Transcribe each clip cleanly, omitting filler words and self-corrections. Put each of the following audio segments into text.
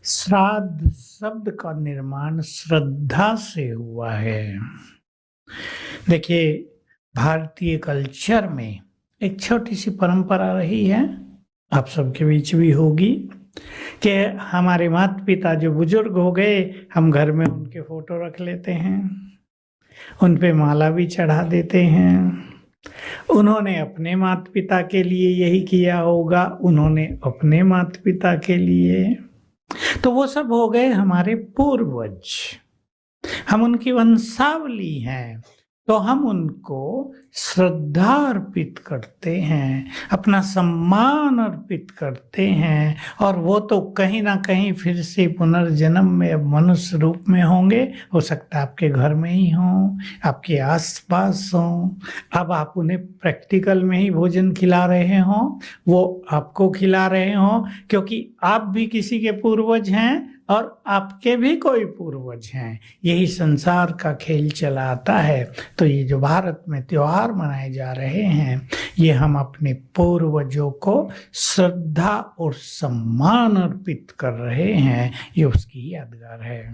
श्राद्ध शब्द का निर्माण श्रद्धा से हुआ है। देखिए, भारतीय कल्चर में एक छोटी सी परंपरा रही है, आप सबके बीच भी होगी, कि हमारे माता पिता जो बुजुर्ग हो गए, हम घर में उनके फोटो रख लेते हैं, उन पे माला भी चढ़ा देते हैं। उन्होंने अपने माता पिता के लिए यही किया होगा, उन्होंने अपने माता पिता के लिए, तो वो सब हो गए हमारे पूर्वज। हम उनकी वंशावली हैं, तो हम उनको श्रद्धा अर्पित करते हैं, अपना सम्मान अर्पित करते हैं, और वो तो कहीं ना कहीं फिर से पुनर्जन्म में अब मनुष्य रूप में होंगे। हो सकता है आपके घर में ही हों, आपके आसपास हों, अब आप उन्हें प्रैक्टिकल में ही भोजन खिला रहे हों, वो आपको खिला रहे हों, क्योंकि आप भी किसी के पूर्वज हैं और आपके भी कोई पूर्वज हैं। यही संसार का खेल चला आता है। तो ये जो भारत में त्योहार मनाए जा रहे हैं, ये हम अपने पूर्वजों को श्रद्धा और सम्मान अर्पित कर रहे हैं, ये उसकी यादगार है।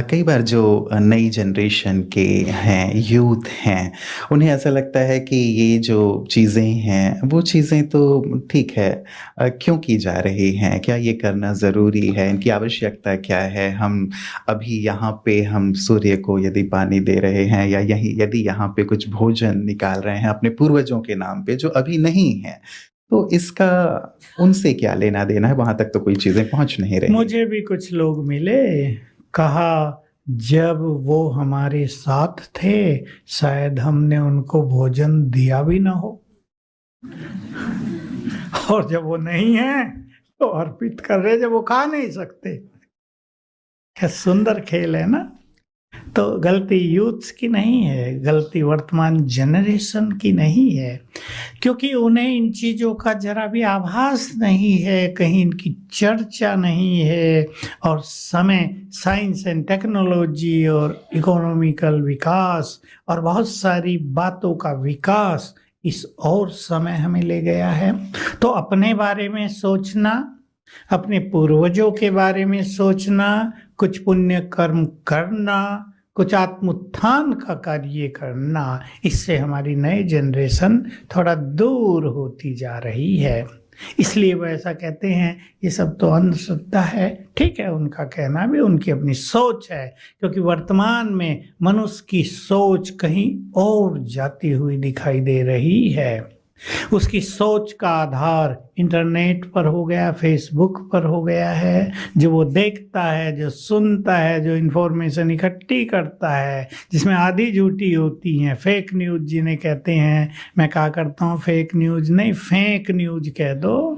कई बार जो नई जनरेशन के हैं, यूथ हैं, उन्हें ऐसा लगता है कि ये जो चीज़ें हैं, वो चीज़ें तो ठीक है, क्यों की जा रही हैं? क्या ये करना ज़रूरी है? इनकी आवश्यकता क्या है? हम अभी यहाँ पे हम सूर्य को यदि पानी दे रहे हैं, या यदि यहाँ पे कुछ भोजन निकाल रहे हैं अपने पूर्वजों के नाम पे, जो अभी नहीं है, तो इसका उनसे क्या लेना-देना है? वहाँ तक तो कोई चीज़ें पहुँच नहीं रही। मुझे भी कुछ लोग मिले, कहा जब वो हमारे साथ थे शायद हमने उनको भोजन दिया भी ना हो, और जब वो नहीं है तो अर्पित कर रहे जब वो खा नहीं सकते। क्या सुंदर खेल है ना। तो गलती यूथ्स की नहीं है, गलती वर्तमान जनरेशन की नहीं है, क्योंकि उन्हें इन चीज़ों का जरा भी आभास नहीं है, कहीं इनकी चर्चा नहीं है। और समय, साइंस एंड टेक्नोलॉजी और इकोनॉमिकल विकास और बहुत सारी बातों का विकास इस और समय हमें ले गया है। तो अपने बारे में सोचना, अपने पूर्वजों के बारे में सोचना, कुछ पुण्य कर्म करना, कुछ आत्मोत्थान का कार्य करना, इससे हमारी नई जनरेशन थोड़ा दूर होती जा रही है। इसलिए वो ऐसा कहते हैं ये सब तो अंधश्रद्धा है। ठीक है, उनका कहना भी, उनकी अपनी सोच है, क्योंकि वर्तमान में मनुष्य की सोच कहीं और जाती हुई दिखाई दे रही है। उसकी सोच का आधार इंटरनेट पर हो गया, फेसबुक पर हो गया है। जो वो देखता है, जो सुनता है, जो इन्फॉर्मेशन इकट्ठी करता है, जिसमें आधी झूठी होती हैं, फेक न्यूज़ जिन्हें कहते हैं। मैं कहा करता हूँ फेक न्यूज़ नहीं, फेक न्यूज़ कह दो,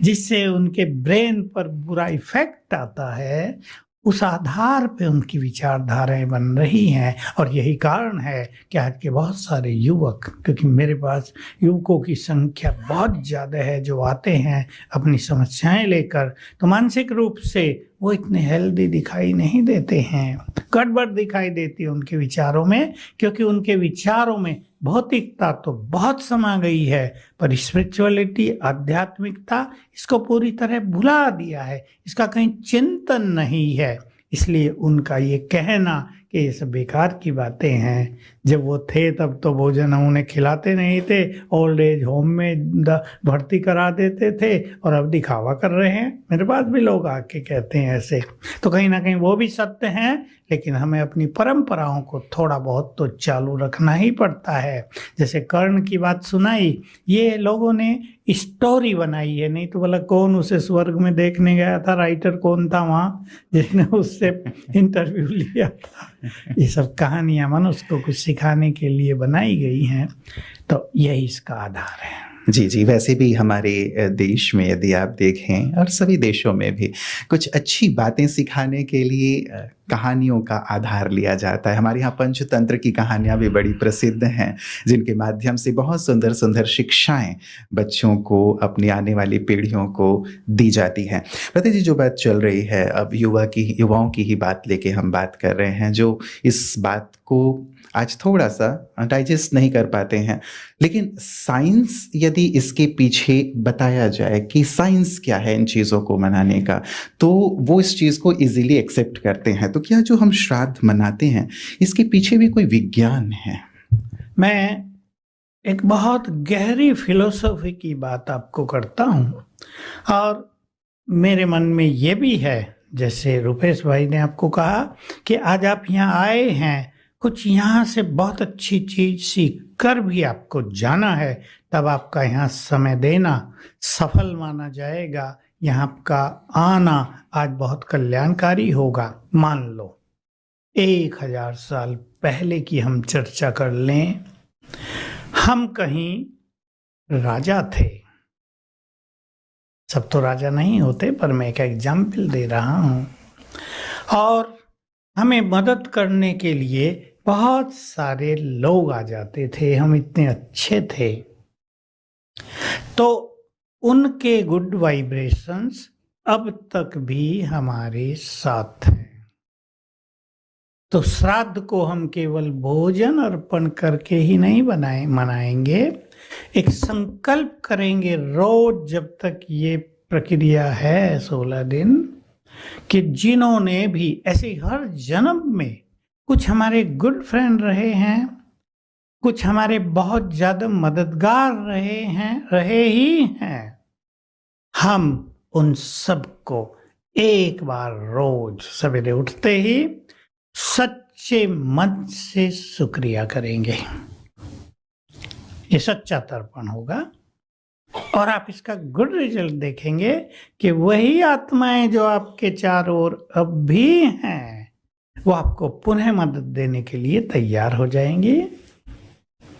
जिससे उनके ब्रेन पर बुरा इफेक्ट आता है। उस आधार पे उनकी विचारधाराएं बन रही हैं, और यही कारण है कि आज के बहुत सारे युवक, क्योंकि मेरे पास युवकों की संख्या बहुत ज़्यादा है जो आते हैं अपनी समस्याएं लेकर, तो मानसिक रूप से वो इतने हेल्दी दिखाई नहीं देते हैं, गड़बड़ दिखाई देती है उनके विचारों में, क्योंकि उनके विचारों में भौतिकता तो बहुत समा गई है, पर स्पिरिचुअलिटी, आध्यात्मिकता, इसको पूरी तरह भुला दिया है, इसका कहीं चिंतन नहीं है। इसलिए उनका ये कहना कि ये सब बेकार की बातें हैं, जब वो थे तब तो भोजन हम उन्हें खिलाते नहीं थे, ओल्ड एज होम में भर्ती करा देते थे, और अब दिखावा कर रहे हैं। मेरे पास भी लोग आके कहते हैं ऐसे। तो कहीं ना कहीं वो भी सत्य हैं, लेकिन हमें अपनी परंपराओं को थोड़ा बहुत तो चालू रखना ही पड़ता है। जैसे कर्ण की बात सुनाई, ये लोगों ने स्टोरी बनाई है, नहीं तो बोला कौन उसे स्वर्ग में देखने गया था, राइटर कौन था वहाँ जिसने उससे इंटरव्यू लिया था। ये सब कहानियां मनुष्य को कुछ सिखाने के लिए बनाई गई हैं, तो यही इसका आधार है। जी, जी। वैसे भी हमारे देश में यदि आप देखें, और सभी देशों में भी कुछ अच्छी बातें सिखाने के लिए कहानियों का आधार लिया जाता है। हमारे यहाँ पंचतंत्र की कहानियाँ भी बड़ी प्रसिद्ध हैं, जिनके माध्यम से बहुत सुंदर-सुंदर शिक्षाएँ बच्चों को, अपनी आने वाली पीढ़ियों को दी जाती हैं। प्रतीक जी, जो बात चल रही है अब युवाओं की ही बात लेके हम बात कर रहे हैं, जो इस बात को आज थोड़ा-सा डाइजेस्ट नहीं कर पाते हैं। लेकिन साइंस यदि इसके पीछे बताया जाए कि साइंस क्या है इन चीज़ों को मनाने का, तो वो इस चीज़ को ईज़िली एक्सेप्ट करते हैं। तो क्या जो हम श्राद्ध मनाते हैं, इसके पीछे भी कोई विज्ञान है? मैं एक बहुत गहरी फिलॉसफी की बात आपको करता हूँ और मेरे मन में ये भी है, जैसे रुपेश भाई ने आपको कहा कि आज आप यहाँ आए हैं, कुछ यहाँ से बहुत अच्छी चीज सीख कर भी आपको जाना है, तब आपका यहाँ समय देना सफल माना जाएगा। यहाँ का आना आज बहुत कल्याणकारी होगा। मान लो 1000 साल पहले की हम चर्चा कर लें, हम कहीं राजा थे। सब तो राजा नहीं होते, पर मैं एक एग्जाम्पल दे रहा हूँ। और हमें मदद करने के लिए बहुत सारे लोग आ जाते थे, हम इतने अच्छे थे, तो उनके गुड वाइब्रेशंस अब तक भी हमारे साथ हैं। तो श्राद्ध को हम केवल भोजन अर्पण करके ही नहीं मनाएंगे, एक संकल्प करेंगे रोज जब तक ये प्रक्रिया है 16 दिन, कि जिन्होंने भी ऐसे हर जन्म में कुछ हमारे गुड फ्रेंड रहे हैं, कुछ हमारे बहुत ज्यादा मददगार रहे ही हैं, हम उन सबको एक बार रोज सवेरे उठते ही सच्चे मन से शुक्रिया करेंगे। ये सच्चा तर्पण होगा और आप इसका गुड रिजल्ट देखेंगे कि वही आत्माएं जो आपके चारों ओर अब भी हैं, वो आपको पुनः मदद देने के लिए तैयार हो जाएंगी।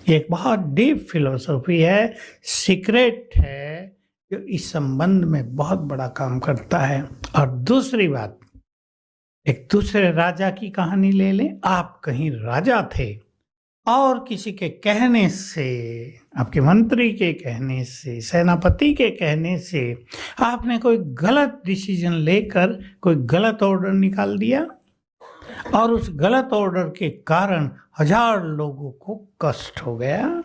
एक बहुत डीप फिलॉसफी है, सीक्रेट है, जो इस संबंध में बहुत बड़ा काम करता है। और दूसरी बात, एक दूसरे राजा की कहानी ले लें। आप कहीं राजा थे और किसी के कहने से, आपके मंत्री के कहने से, सेनापति के कहने से आपने कोई गलत डिसीजन लेकर कोई गलत ऑर्डर निकाल दिया और उस गलत ऑर्डर के कारण 1000 लोगों को कष्ट हो गया।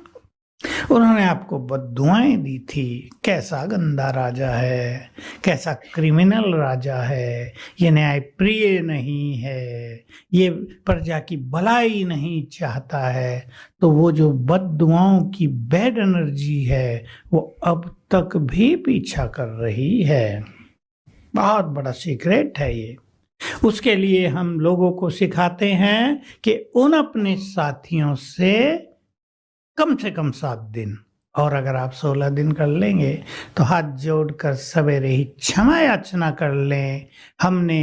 उन्होंने आपको बद्दुआएं दी थी, कैसा गंदा राजा है, कैसा क्रिमिनल राजा है, ये न्यायप्रिय नहीं है, ये प्रजा की भलाई नहीं चाहता है। तो वो जो बद्दुआओं की बैड एनर्जी है वो अब तक भी पीछा कर रही है। बहुत बड़ा सीक्रेट है ये। उसके लिए हम लोगों को सिखाते हैं कि उन अपने साथियों से कम 7 दिन, और अगर आप 16 दिन कर लेंगे तो हाथ जोड़कर सवेरे ही क्षमा याचना कर लें। हमने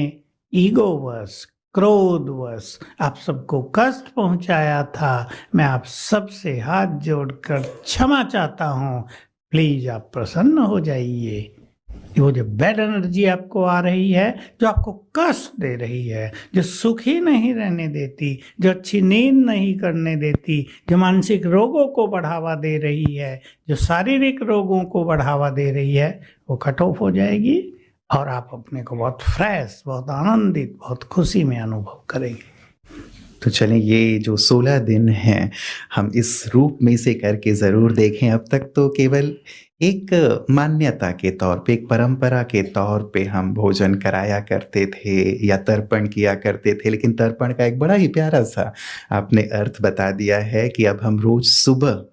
ईगोवश, क्रोधवश आप सबको कष्ट पहुंचाया था, मैं आप सबसे हाथ जोड़कर क्षमा चाहता हूं, प्लीज आप प्रसन्न हो जाइए। वो जो बैड एनर्जी आपको आ रही है, जो आपको कष्ट दे रही है, जो सुखी नहीं रहने देती, जो अच्छी नींद नहीं करने देती, जो मानसिक रोगों को बढ़ावा दे रही है, जो शारीरिक रोगों को बढ़ावा दे रही है, वो कट ऑफ हो जाएगी और आप अपने को बहुत फ्रेश, बहुत आनंदित, बहुत खुशी में अनुभव करेंगे। तो चलें, ये जो 16 दिन हैं हम इस रूप में से करके ज़रूर देखें। अब तक तो केवल एक मान्यता के तौर पे, एक परंपरा के तौर पे हम भोजन कराया करते थे या तर्पण किया करते थे, लेकिन तर्पण का एक बड़ा ही प्यारा सा आपने अर्थ बता दिया है कि अब हम रोज सुबह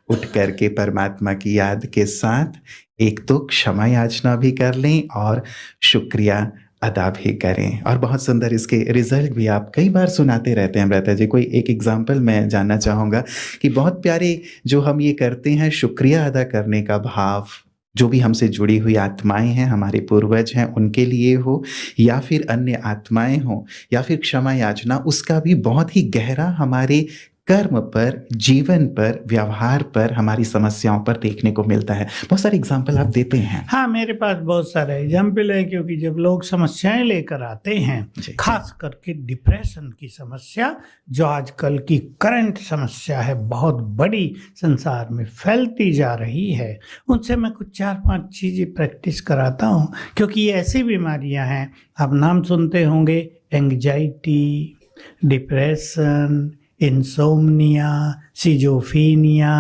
उठ करके परमात्मा की याद के साथ एक तो क्षमा याचना भी कर लें और शुक्रिया अदा भी करें। और बहुत सुंदर इसके रिजल्ट भी आप कई बार सुनाते रहते हैं अमृता जी। कोई एक एग्जाम्पल मैं जानना चाहूँगा कि बहुत प्यारे जो हम ये करते हैं शुक्रिया अदा करने का भाव, जो भी हमसे जुड़ी हुई आत्माएं हैं, हमारे पूर्वज हैं, उनके लिए हो या फिर अन्य आत्माएं हो या फिर क्षमा याचना, उसका भी बहुत ही गहरा हमारे कर्म पर, जीवन पर, व्यवहार पर, हमारी समस्याओं पर देखने को मिलता है। बहुत सारे एग्जाम्पल आप देते हैं। हाँ, मेरे पास बहुत सारे एग्जाम्पल है, क्योंकि जब लोग समस्याएं लेकर आते हैं, जी। खास करके डिप्रेशन की समस्या, जो आजकल की करंट समस्या है, बहुत बड़ी संसार में फैलती जा रही है, उनसे मैं कुछ 4-5 चीज़ें प्रैक्टिस कराता हूँ, क्योंकि ये ऐसी बीमारियां हैं, आप नाम सुनते होंगे, एंग्जाइटी, डिप्रेशन, इंसोम्निया, सिजोफीनिया,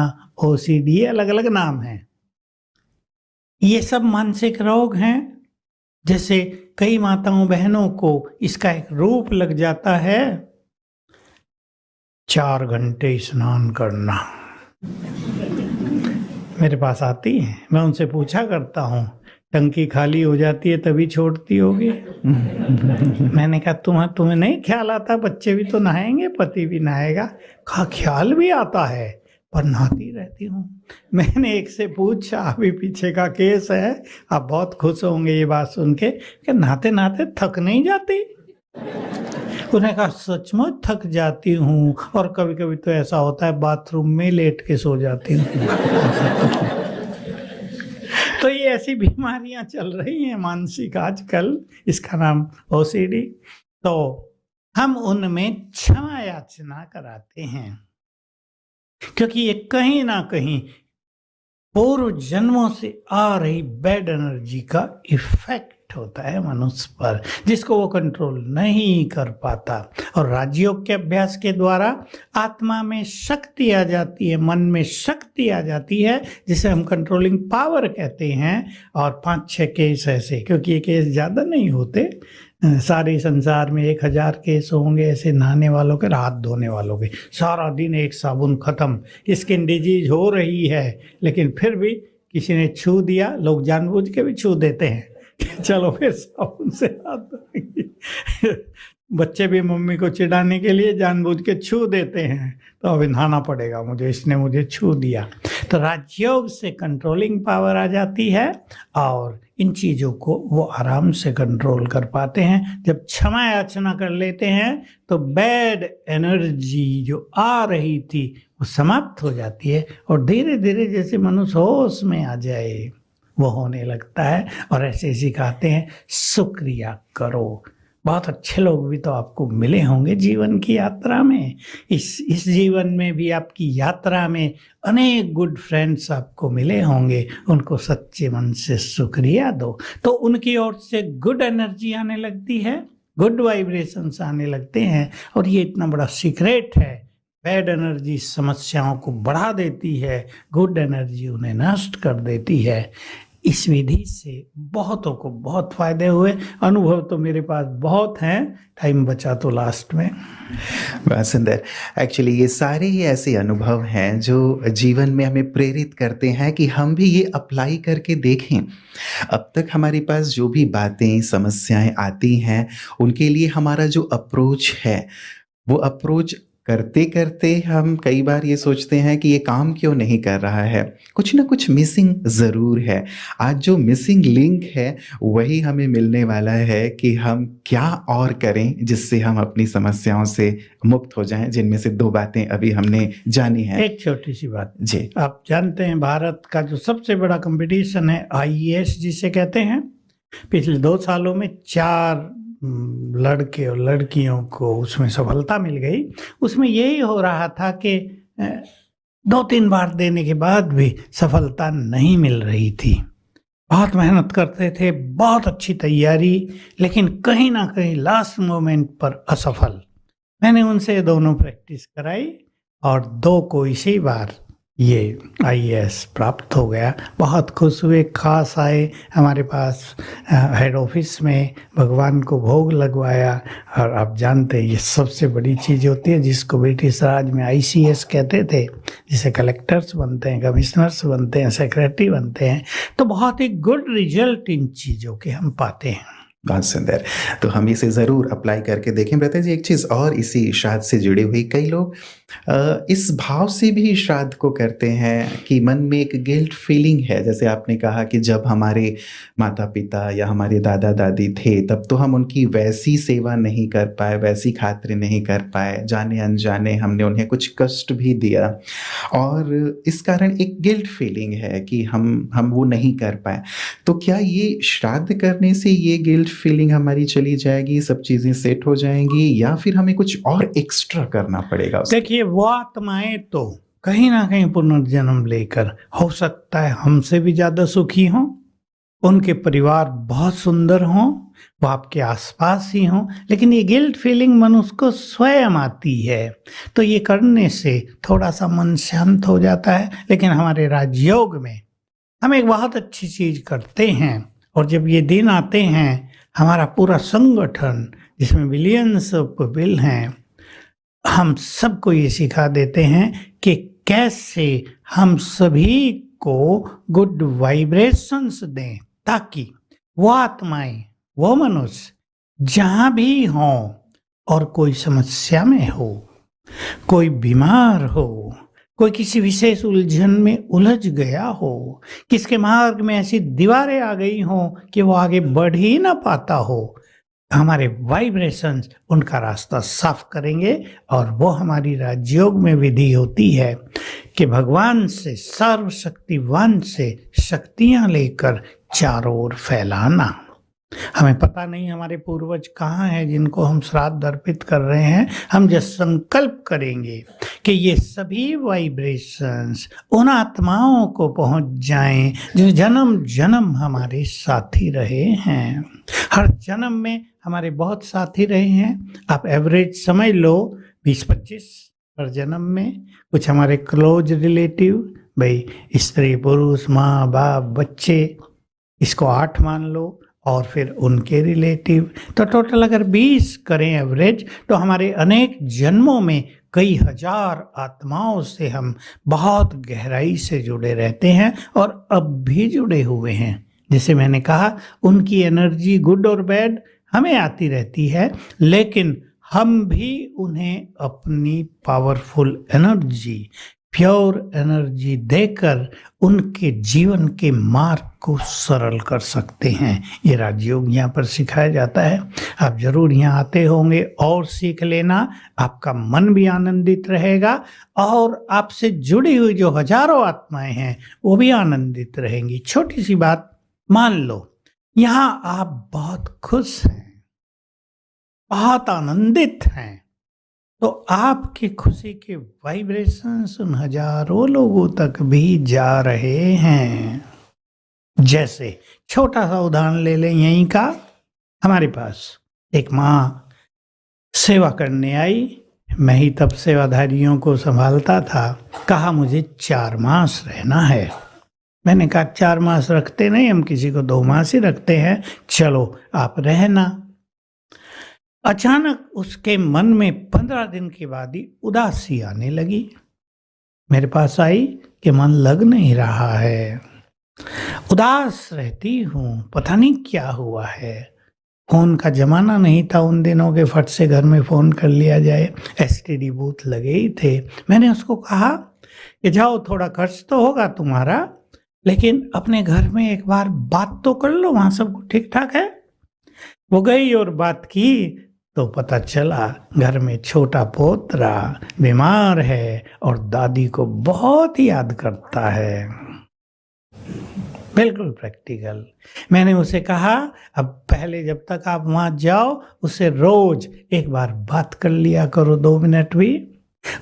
ओसीडी, अलग अलग नाम हैं। ये सब मानसिक रोग हैं। जैसे कई माताओं बहनों को इसका एक रूप लग जाता है, 4 घंटे स्नान करना। मेरे पास आती हैं, मैं उनसे पूछा करता हूँ, टंकी खाली हो जाती है तभी छोड़ती होगी? मैंने कहा तुम्हें नहीं ख्याल आता, बच्चे भी तो नहाएंगे, पति भी नहाएगा? कहा ख्याल भी आता है, पर नहाती रहती हूँ। मैंने एक से पूछा, अभी पीछे का केस है, आप बहुत खुश होंगे ये बात सुन के, कि नहाते नहाते थक नहीं जाती? उन्हें कहा सचमुच थक जाती हूँ, और कभी कभी तो ऐसा होता है बाथरूम में लेट के सो जाती हूँ। तो ये ऐसी बीमारियां चल रही हैं मानसिक आजकल, इसका नाम ओसीडी। तो हम उनमें क्षमा याचना कराते हैं, क्योंकि ये कहीं ना कहीं पूर्व जन्मों से आ रही बैड एनर्जी का इफेक्ट होता है मनुष्य पर, जिसको वो कंट्रोल नहीं कर पाता। और राजयोग के अभ्यास के द्वारा आत्मा में शक्ति आ जाती है, मन में शक्ति आ जाती है, जिसे हम कंट्रोलिंग पावर कहते हैं। और 5-6 केस ऐसे, क्योंकि ये केस ज़्यादा नहीं होते, सारे संसार में 1000 केस होंगे ऐसे नहाने वालों के, हाथ धोने वालों के। सारा दिन एक साबुन खत्म, स्किन डिजीज हो रही है, लेकिन फिर भी किसी ने छू दिया, लोग जानबूझ के भी छू देते हैं, चलो फिर साबुन से हाथ धोएंगे। बच्चे भी मम्मी को चिढ़ाने के लिए जानबूझ के छू देते हैं, तो अभी नहाना पड़ेगा मुझे, इसने मुझे छू दिया। तो राजयोग से कंट्रोलिंग पावर आ जाती है, और इन चीज़ों को वो आराम से कंट्रोल कर पाते हैं। जब क्षमा याचना कर लेते हैं तो बैड एनर्जी जो आ रही थी वो समाप्त हो जाती है, और धीरे धीरे जैसे मनुष्य होश में आ जाए वो होने लगता है। और ऐसे सिखाते हैं, शुक्रिया करो। बहुत अच्छे लोग भी तो आपको मिले होंगे जीवन की यात्रा में। इस जीवन में भी, आपकी यात्रा में अनेक गुड फ्रेंड्स आपको मिले होंगे, उनको सच्चे मन से शुक्रिया दो, तो उनकी ओर से गुड एनर्जी आने लगती है, गुड वाइब्रेशंस आने लगते हैं। और ये इतना बड़ा सीक्रेट है, बैड एनर्जी समस्याओं को बढ़ा देती है, गुड एनर्जी उन्हें नष्ट कर देती है। इस विधि से बहुतों को बहुत फायदे हुए। अनुभव तो मेरे पास बहुत हैं, टाइम बचा तो लास्ट में। बहुत सुंदर। एक्चुअली ये सारे ही ऐसे अनुभव हैं जो जीवन में हमें प्रेरित करते हैं कि हम भी ये अप्लाई करके देखें। अब तक हमारे पास जो भी बातें, समस्याएं आती हैं, उनके लिए हमारा जो अप्रोच है, वो अप्रोच करते करते हम कई बार ये सोचते हैं कि ये काम क्यों नहीं कर रहा है, कुछ ना कुछ मिसिंग ज़रूर है। आज जो मिसिंग लिंक है वही हमें मिलने वाला है कि हम क्या और करें जिससे हम अपनी समस्याओं से मुक्त हो जाएं, जिनमें से 2 बातें अभी हमने जानी हैं। एक छोटी सी बात जी, आप जानते हैं, भारत का जो सबसे बड़ा कंपटीशन है IAS जिसे कहते हैं, पिछले 2 सालों में 4 लड़के और लड़कियों को उसमें सफलता मिल गई। उसमें यही हो रहा था कि 2-3 बार देने के बाद भी सफलता नहीं मिल रही थी। बहुत मेहनत करते थे, बहुत अच्छी तैयारी, लेकिन कहीं ना कहीं लास्ट मोमेंट पर असफल। मैंने उनसे दोनों प्रैक्टिस कराई और 2 को इसी बार ये IAS प्राप्त हो गया। बहुत खुश हुए, खास आए हमारे पास हेड ऑफिस में, भगवान को भोग लगवाया। और आप जानते हैं ये सबसे बड़ी चीज़ होती है, जिसको ब्रिटिश राज में ICS कहते थे, जिसे कलेक्टर्स बनते हैं, कमिश्नर्स बनते हैं, सेक्रेटरी बनते हैं। तो बहुत ही गुड रिजल्ट इन चीज़ों के हम पाते हैं। बहुत सुंदर। तो हम इसे ज़रूर अप्लाई करके देखें। ब्रता जी, एक चीज़ और इसी श्राद्ध से जुड़ी हुई, कई लोग इस भाव से भी श्राद्ध को करते हैं कि मन में एक गिल्ट फीलिंग है। जैसे आपने कहा कि जब हमारे माता-पिता या हमारे दादा-दादी थे, तब तो हम उनकी वैसी सेवा नहीं कर पाए, वैसी खातिरें नहीं कर पाए, जाने-अनजाने हमने उन्हें कुछ कष्ट भी दिया और इस कारण एक गिल्ट फीलिंग है कि हम वो नहीं कर पाए। तो क्या ये श्राद्ध करने से ये गिल्ट फीलिंग हमारी चली जाएगी, सब चीज़ें सेट हो जाएँगी या फिर हमें कुछ और एक्स्ट्रा करना पड़ेगा उसके देखिए, वो आत्माएं तो कहीं ना कहीं पुनर्जन्म लेकर, हो सकता है हमसे भी ज्यादा सुखी हों, उनके परिवार बहुत सुंदर हों, वो आपके आसपास ही हों, लेकिन ये गिल्ट फीलिंग मनुष्य को स्वयं आती है। तो ये करने से थोड़ा सा मन शांत हो जाता है। लेकिन हमारे राजयोग में हम एक बहुत अच्छी चीज करते हैं, और जब ये दिन आते हैं, हमारा पूरा संगठन जिसमें मिलियंस ऑफ पीपल हैं, हम सबको ये सिखा देते हैं कि कैसे हम सभी को गुड वाइब्रेशंस दें, ताकि वो आत्माएं, वो मनुष्य जहां भी हों और कोई समस्या में हो, कोई बीमार हो, कोई किसी विशेष उलझन में उलझ गया हो, किसके मार्ग में ऐसी दीवारें आ गई हो कि वो आगे बढ़ ही ना पाता हो, हमारे वाइब्रेशंस उनका रास्ता साफ करेंगे। और वो हमारी राजयोग में विधि होती है कि भगवान से, सर्वशक्तिवान से शक्तियां लेकर चारों ओर फैलाना। हमें पता नहीं हमारे पूर्वज कहाँ हैं जिनको हम श्राद्ध अर्पित कर रहे हैं। हम जब संकल्प करेंगे कि ये सभी वाइब्रेशंस उन आत्माओं को पहुंच जाएं जो जन्म जन्म हमारे साथी रहे हैं, हर जन्म में हमारे बहुत साथी रहे हैं। आप एवरेज समझ लो 20-25 हर जन्म में। कुछ हमारे क्लोज रिलेटिव, भाई स्त्री पुरुष, माँ बाप बच्चे, इसको 8 मान लो, और फिर उनके रिलेटिव, तो टोटल अगर 20 करें एवरेज, तो हमारे अनेक जन्मों में कई हजार आत्माओं से हम बहुत गहराई से जुड़े रहते हैं और अब भी जुड़े हुए हैं। जैसे मैंने कहा, उनकी एनर्जी गुड और बैड हमें आती रहती है, लेकिन हम भी उन्हें अपनी पावरफुल एनर्जी, प्योर एनर्जी देकर उनके जीवन के मार्ग को सरल कर सकते हैं। ये राजयोग यहाँ पर सिखाया जाता है। आप जरूर यहाँ आते होंगे और सीख लेना, आपका मन भी आनंदित रहेगा और आपसे जुड़ी हुई जो हजारों आत्माएं हैं वो भी आनंदित रहेंगी। छोटी सी बात मान लो, यहाँ आप बहुत खुश हैं, बहुत आनंदित हैं, तो आपकी खुशी के वाइब्रेशंस उन हजारों लोगों तक भी जा रहे हैं। जैसे छोटा सा उदाहरण ले लें यहीं का। हमारे पास एक माँ सेवा करने आई, मैं ही तब सेवाधारियों को संभालता था। कहा मुझे 4 मास रहना है। मैंने कहा 4 मास रखते नहीं, हम किसी को 2 मास ही रखते हैं, चलो आप रहना। अचानक उसके मन में 15 दिन के बाद ही उदासी आने लगी। मेरे पास आई कि मन लग नहीं रहा है, उदास रहती हूँ, पता नहीं क्या हुआ है। फोन का जमाना नहीं था उन दिनों के, फट से घर में फोन कर लिया जाए, एसटीडी बूथ लगे ही थे। मैंने उसको कहा कि जाओ, थोड़ा खर्च तो होगा तुम्हारा, लेकिन अपने घर में एक बार बात तो कर लो, वहां सब ठीक ठाक है। वो गई और बात की तो पता चला घर में छोटा पोतरा बीमार है और दादी को बहुत याद करता है। बिल्कुल प्रैक्टिकल। मैंने उसे कहा, अब पहले जब तक आप वहां जाओ उससे रोज एक बार बात कर लिया करो, 2 मिनट भी।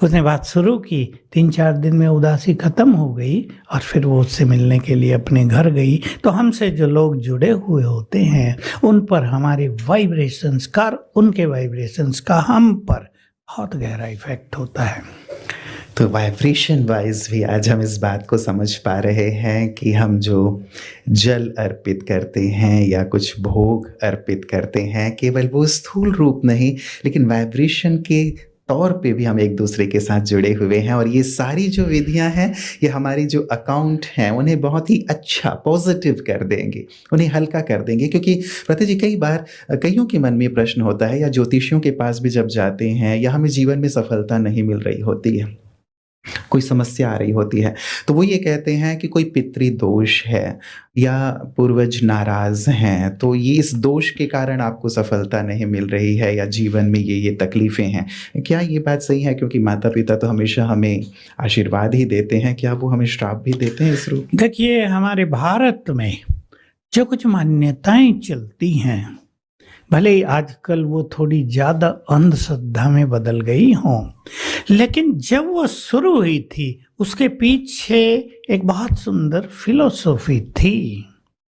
उसने बात शुरू की, 3-4 दिन में उदासी खत्म हो गई और फिर वो उससे मिलने के लिए अपने घर गई। तो हमसे जो लोग जुड़े हुए होते हैं उन पर हमारे वाइब्रेशंस का, उनके वाइब्रेशंस का हम पर बहुत गहरा इफेक्ट होता है। तो वाइब्रेशन वाइज भी आज हम इस बात को समझ पा रहे हैं कि हम जो जल अर्पित करते हैं या कुछ भोग अर्पित करते हैं, केवल वो स्थूल रूप नहीं, लेकिन वाइब्रेशन के तौर पे भी हम एक दूसरे के साथ जुड़े हुए हैं और ये सारी जो विधियां हैं ये हमारी जो अकाउंट हैं उन्हें बहुत ही अच्छा पॉजिटिव कर देंगे, उन्हें हल्का कर देंगे। क्योंकि पता जी कई बार कईयों के मन में प्रश्न होता है या ज्योतिषियों के पास भी जब जाते हैं या हमें जीवन में सफलता नहीं मिल रही होती है, कोई समस्या आ रही होती है, तो वो ये कहते हैं कि कोई पितृदोष है या पूर्वज नाराज़ हैं, तो ये इस दोष के कारण आपको सफलता नहीं मिल रही है या जीवन में ये तकलीफ़ें हैं। क्या ये बात सही है? क्योंकि माता-पिता तो हमेशा हमें आशीर्वाद ही देते हैं, क्या वो हमें श्राप भी देते हैं इस रूप में? देखिए, हमारे भारत में जो कुछ मान्यताएं चलती हैं, भले ही आजकल वो थोड़ी ज़्यादा अंधश्रद्धा में बदल गई हों, लेकिन जब वो शुरू हुई थी, उसके पीछे एक बहुत सुंदर फिलॉसफी थी।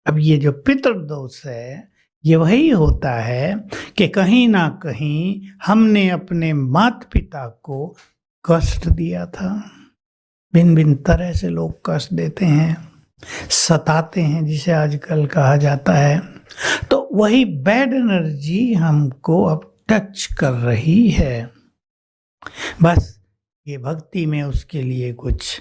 अब ये जो पितृदोष है, ये वही होता है कि कहीं न कहीं हमने अपने माता-पिता को कष्ट दिया था। भिन्न-भिन्न तरह से लोग कष्ट देते हैं, सताते हैं जिसे आजकल कहा जाता है। तो वही बैड एनर्जी हमको अब टच कर रही है। बस ये भक्ति में उसके लिए कुछ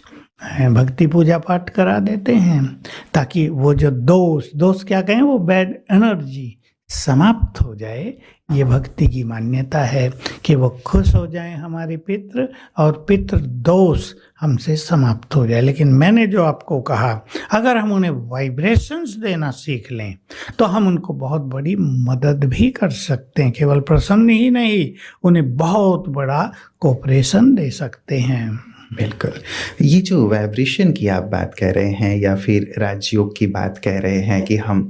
भक्ति पूजा पाठ करा देते हैं ताकि वो जो दोष क्या कहें, वो बैड एनर्जी समाप्त हो जाए। ये भक्ति की मान्यता है कि वो खुश हो जाएं हमारे पितृ और पितृ दोष हमसे समाप्त हो जाए। लेकिन मैंने जो आपको कहा, अगर हम उन्हें वाइब्रेशंस देना सीख लें तो हम उनको बहुत बड़ी मदद भी कर सकते हैं। केवल प्रसन्न ही नहीं, उन्हें बहुत बड़ा कोऑपरेशन दे सकते हैं। बिल्कुल। ये जो वाइब्रेशन की आप बात कर रहे हैं या फिर राजयोग की बात कह रहे हैं कि हम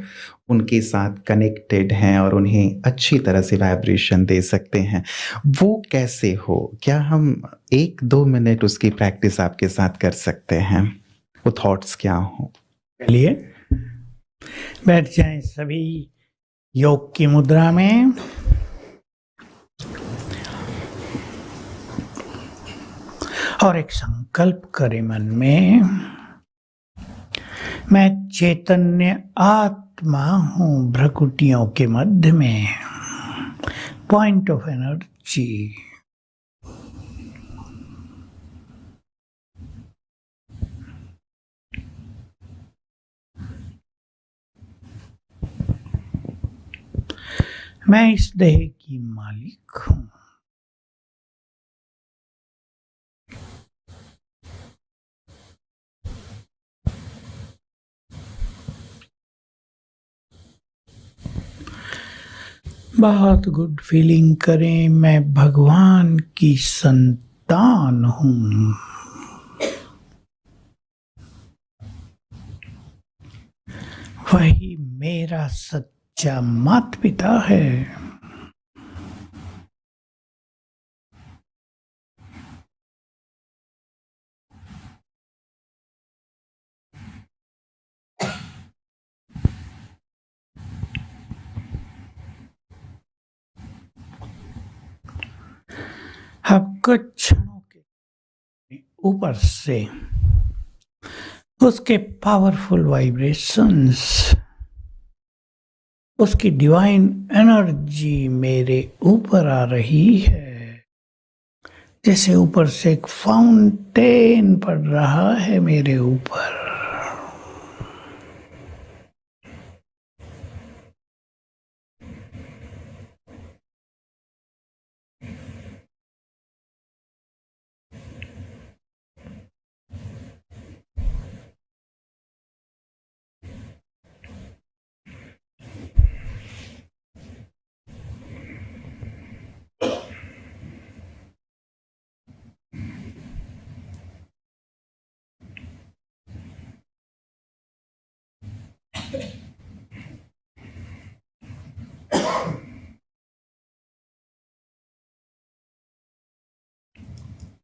उनके साथ कनेक्टेड हैं और उन्हें अच्छी तरह से वाइब्रेशन दे सकते हैं, वो कैसे हो? क्या हम 1-2 मिनट उसकी प्रैक्टिस आपके साथ कर सकते हैं? वो थॉट्स क्या हों? चलिए बैठ जाएं सभी योग की मुद्रा में। और एक संकल्प करें मन में, मैं चैतन्य आत्मा हूं भ्रकुटियों के मध्य में, पॉइंट ऑफ एनर्जी। मैं इस देह की मालिक हूं। बहुत गुड फीलिंग करें, मैं भगवान की संतान हूं। वही मेरा सच्चा माता पिता है। अब कुछ क्षणों के ऊपर से उसके पावरफुल वाइब्रेशंस, उसकी डिवाइन एनर्जी मेरे ऊपर आ रही है। जैसे ऊपर से एक फाउंटेन पड़ रहा है मेरे ऊपर।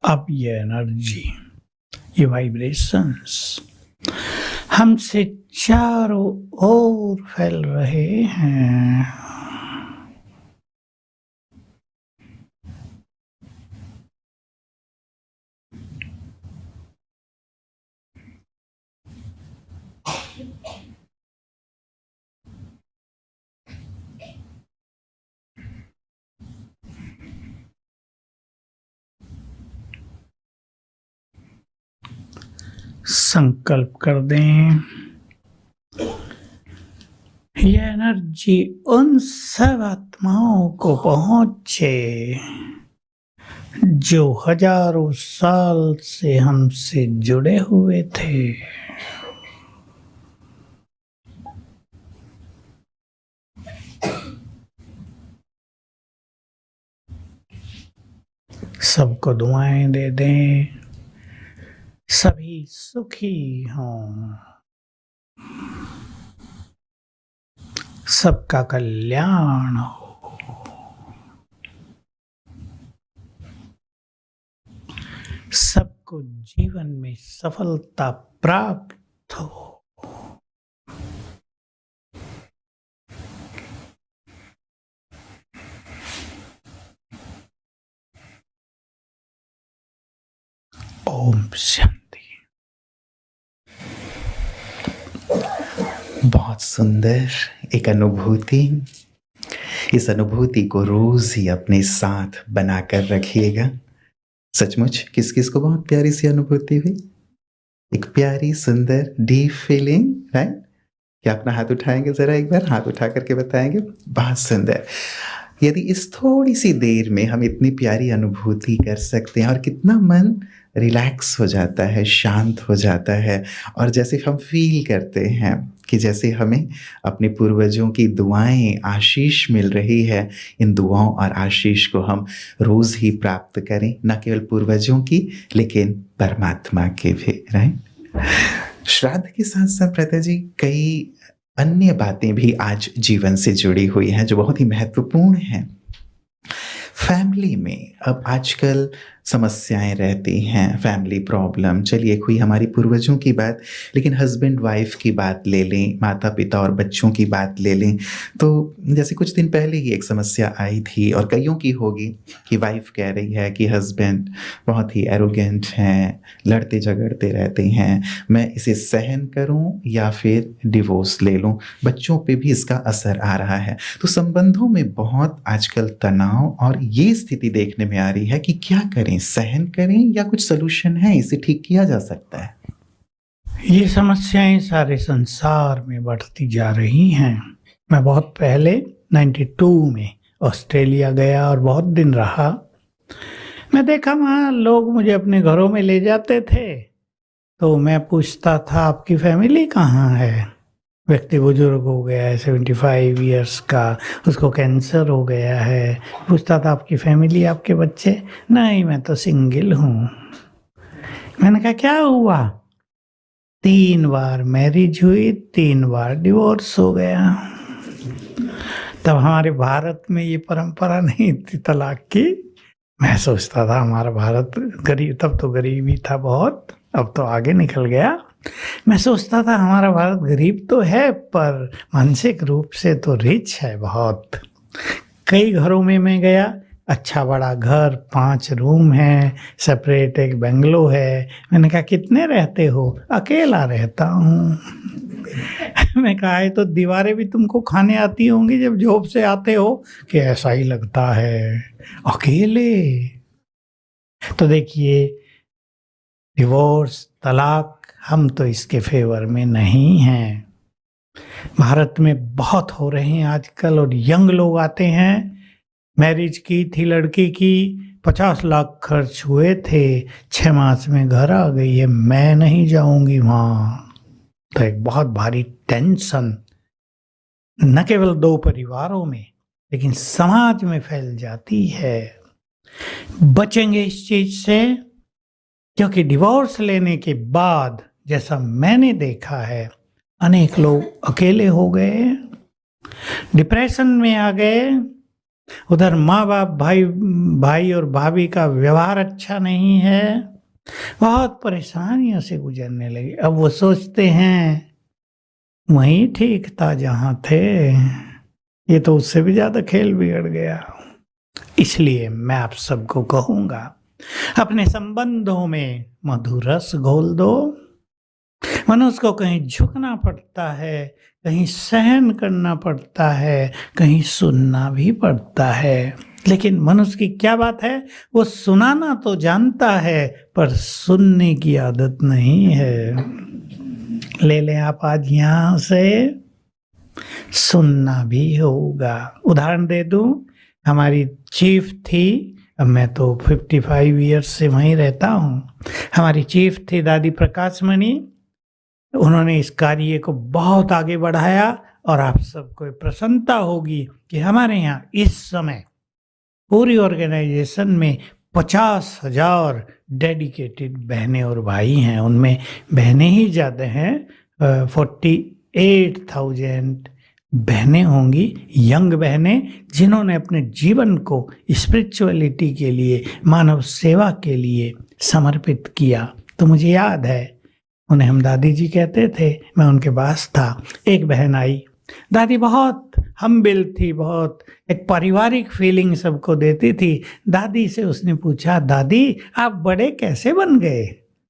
अब ये एनर्जी, ये वाइब्रेशंस हमसे चारों ओर फैल रहे हैं। संकल्प कर दें, ये एनर्जी उन सब आत्माओं को पहुंचे जो हजारों साल से हमसे जुड़े हुए थे। सबको दुआएं दे दें, सभी सुखी हों, सबका कल्याण हो, सबको जीवन में सफलता प्राप्त हो। ओम शांति। बहुत सुंदर एक अनुभूति। इस अनुभूति को रोज ही अपने साथ बनाकर रखिएगा। सचमुच किस किस को बहुत प्यारी सी अनुभूति हुई? एक प्यारी सुंदर डीप फीलिंग, राइट? क्या अपना हाथ उठाएंगे? जरा एक बार हाथ उठा करके बताएंगे। बहुत सुंदर। यदि इस थोड़ी सी देर में हम इतनी प्यारी अनुभूति कर सकते हैं और कितना मन रिलैक्स हो जाता है, शांत हो जाता है, और जैसे हम फील करते हैं कि जैसे हमें अपने पूर्वजों की दुआएं, आशीष मिल रही है। इन दुआओं और आशीष को हम रोज ही प्राप्त करें, न केवल पूर्वजों की लेकिन परमात्मा के भी, राइट? श्राद्ध के साथ साथ प्रता जी कई अन्य बातें भी आज जीवन से जुड़ी हुई हैं जो बहुत ही महत्वपूर्ण हैं। फैमिली में अब आजकल समस्याएं रहती हैं, फैमिली प्रॉब्लम। चलिए कोई हमारी पूर्वजों की बात, लेकिन हस्बैंड वाइफ की बात ले लें, माता पिता और बच्चों की बात ले लें, तो जैसे कुछ दिन पहले ही एक समस्या आई थी और कईयों की होगी कि वाइफ कह रही है कि हस्बैंड बहुत ही एरोगेंट हैं, लड़ते झगड़ते रहते हैं, मैं इसे सहन करूं या फिर डिवोर्स ले लूं। बच्चों पे भी इसका असर आ रहा है। तो संबंधों में बहुत आजकल तनाव और ये स्थिति देखने में आ रही है कि क्या करें, सहन करें या कुछ सलूशन है, इसे ठीक किया जा सकता है? ये समस्याएं सारे संसार में बढ़ती जा रही हैं। मैं बहुत पहले 92 में ऑस्ट्रेलिया गया और बहुत दिन रहा। मैं देखा वहाँ लोग मुझे अपने घरों में ले जाते थे, तो मैं पूछता था आपकी फैमिली कहाँ है? व्यक्ति बुजुर्ग हो गया है, 75 इयर्स का, उसको कैंसर हो गया है। पूछता था आपकी फैमिली, आपके बच्चे? नहीं, मैं तो सिंगल हूँ। मैंने कहा क्या हुआ? 3 बार मैरिज हुई, 3 बार डिवोर्स हो गया। तब हमारे भारत में ये परंपरा नहीं थी तलाक की। मैं सोचता था हमारा भारत गरीब, तब तो गरीबी था बहुत, अब तो आगे निकल गया। मैं सोचता था हमारा भारत गरीब तो है पर मानसिक रूप से तो रिच है बहुत। कई घरों में मैं गया, अच्छा बड़ा घर, 5 रूम है, सेपरेट एक बंगलो है। मैंने कहा कितने रहते हो? अकेला रहता हूँ। मैं कहा है तो दीवारें भी तुमको खाने आती होंगी जब जॉब से आते हो, कि ऐसा ही लगता है अकेले। तो देखिए, डिवोर्स, तलाक, हम तो इसके फेवर में नहीं हैं। भारत में बहुत हो रहे हैं आजकल, और यंग लोग आते हैं। मैरिज की थी लड़की की, 50 लाख खर्च हुए थे, 6 मास में घर आ गई है, मैं नहीं जाऊंगी वहाँ। तो एक बहुत भारी टेंशन न केवल 2 परिवारों में लेकिन समाज में फैल जाती है। बचेंगे इस चीज से, क्योंकि डिवोर्स लेने के बाद जैसा मैंने देखा है, अनेक लोग अकेले हो गए, डिप्रेशन में आ गए। उधर माँ बाप, भाई और भाभी का व्यवहार अच्छा नहीं है, बहुत परेशानियों से गुजरने लगे। अब वो सोचते हैं वहीं ठीक था जहाँ थे, ये तो उससे भी ज्यादा खेल बिगड़ गया। इसलिए मैं आप सबको कहूँगा, अपने संबंधों में मधुर रस घोल दो। मनुष्य को कहीं झुकना पड़ता है, कहीं सहन करना पड़ता है, कहीं सुनना भी पड़ता है। लेकिन मनुष्य की क्या बात है, वो सुनाना तो जानता है पर सुनने की आदत नहीं है। ले लें आप आज यहाँ से, सुनना भी होगा। उदाहरण दे दूं, हमारी चीफ थी, अब मैं तो 55 ईयर्स से वहीं रहता हूँ। हमारी चीफ थी दादी प्रकाशमणि। उन्होंने इस कार्य को बहुत आगे बढ़ाया और आप सबको प्रसन्नता होगी कि हमारे यहाँ इस समय पूरी ऑर्गेनाइजेशन में 50,000 डेडिकेटेड बहनें और भाई हैं। उनमें बहनें ही ज़्यादा हैं, 48,000 बहनें होंगी, यंग बहनें, जिन्होंने अपने जीवन को स्पिरिचुअलिटी के लिए, मानव सेवा के लिए समर्पित किया। तो मुझे याद है, उन्हें हम दादी जी कहते थे। मैं उनके पास था, एक बहन आई, दादी बहुत हम्बिल थी, बहुत एक पारिवारिक फीलिंग सबको देती थी। दादी से उसने पूछा, दादी आप बड़े कैसे बन गए,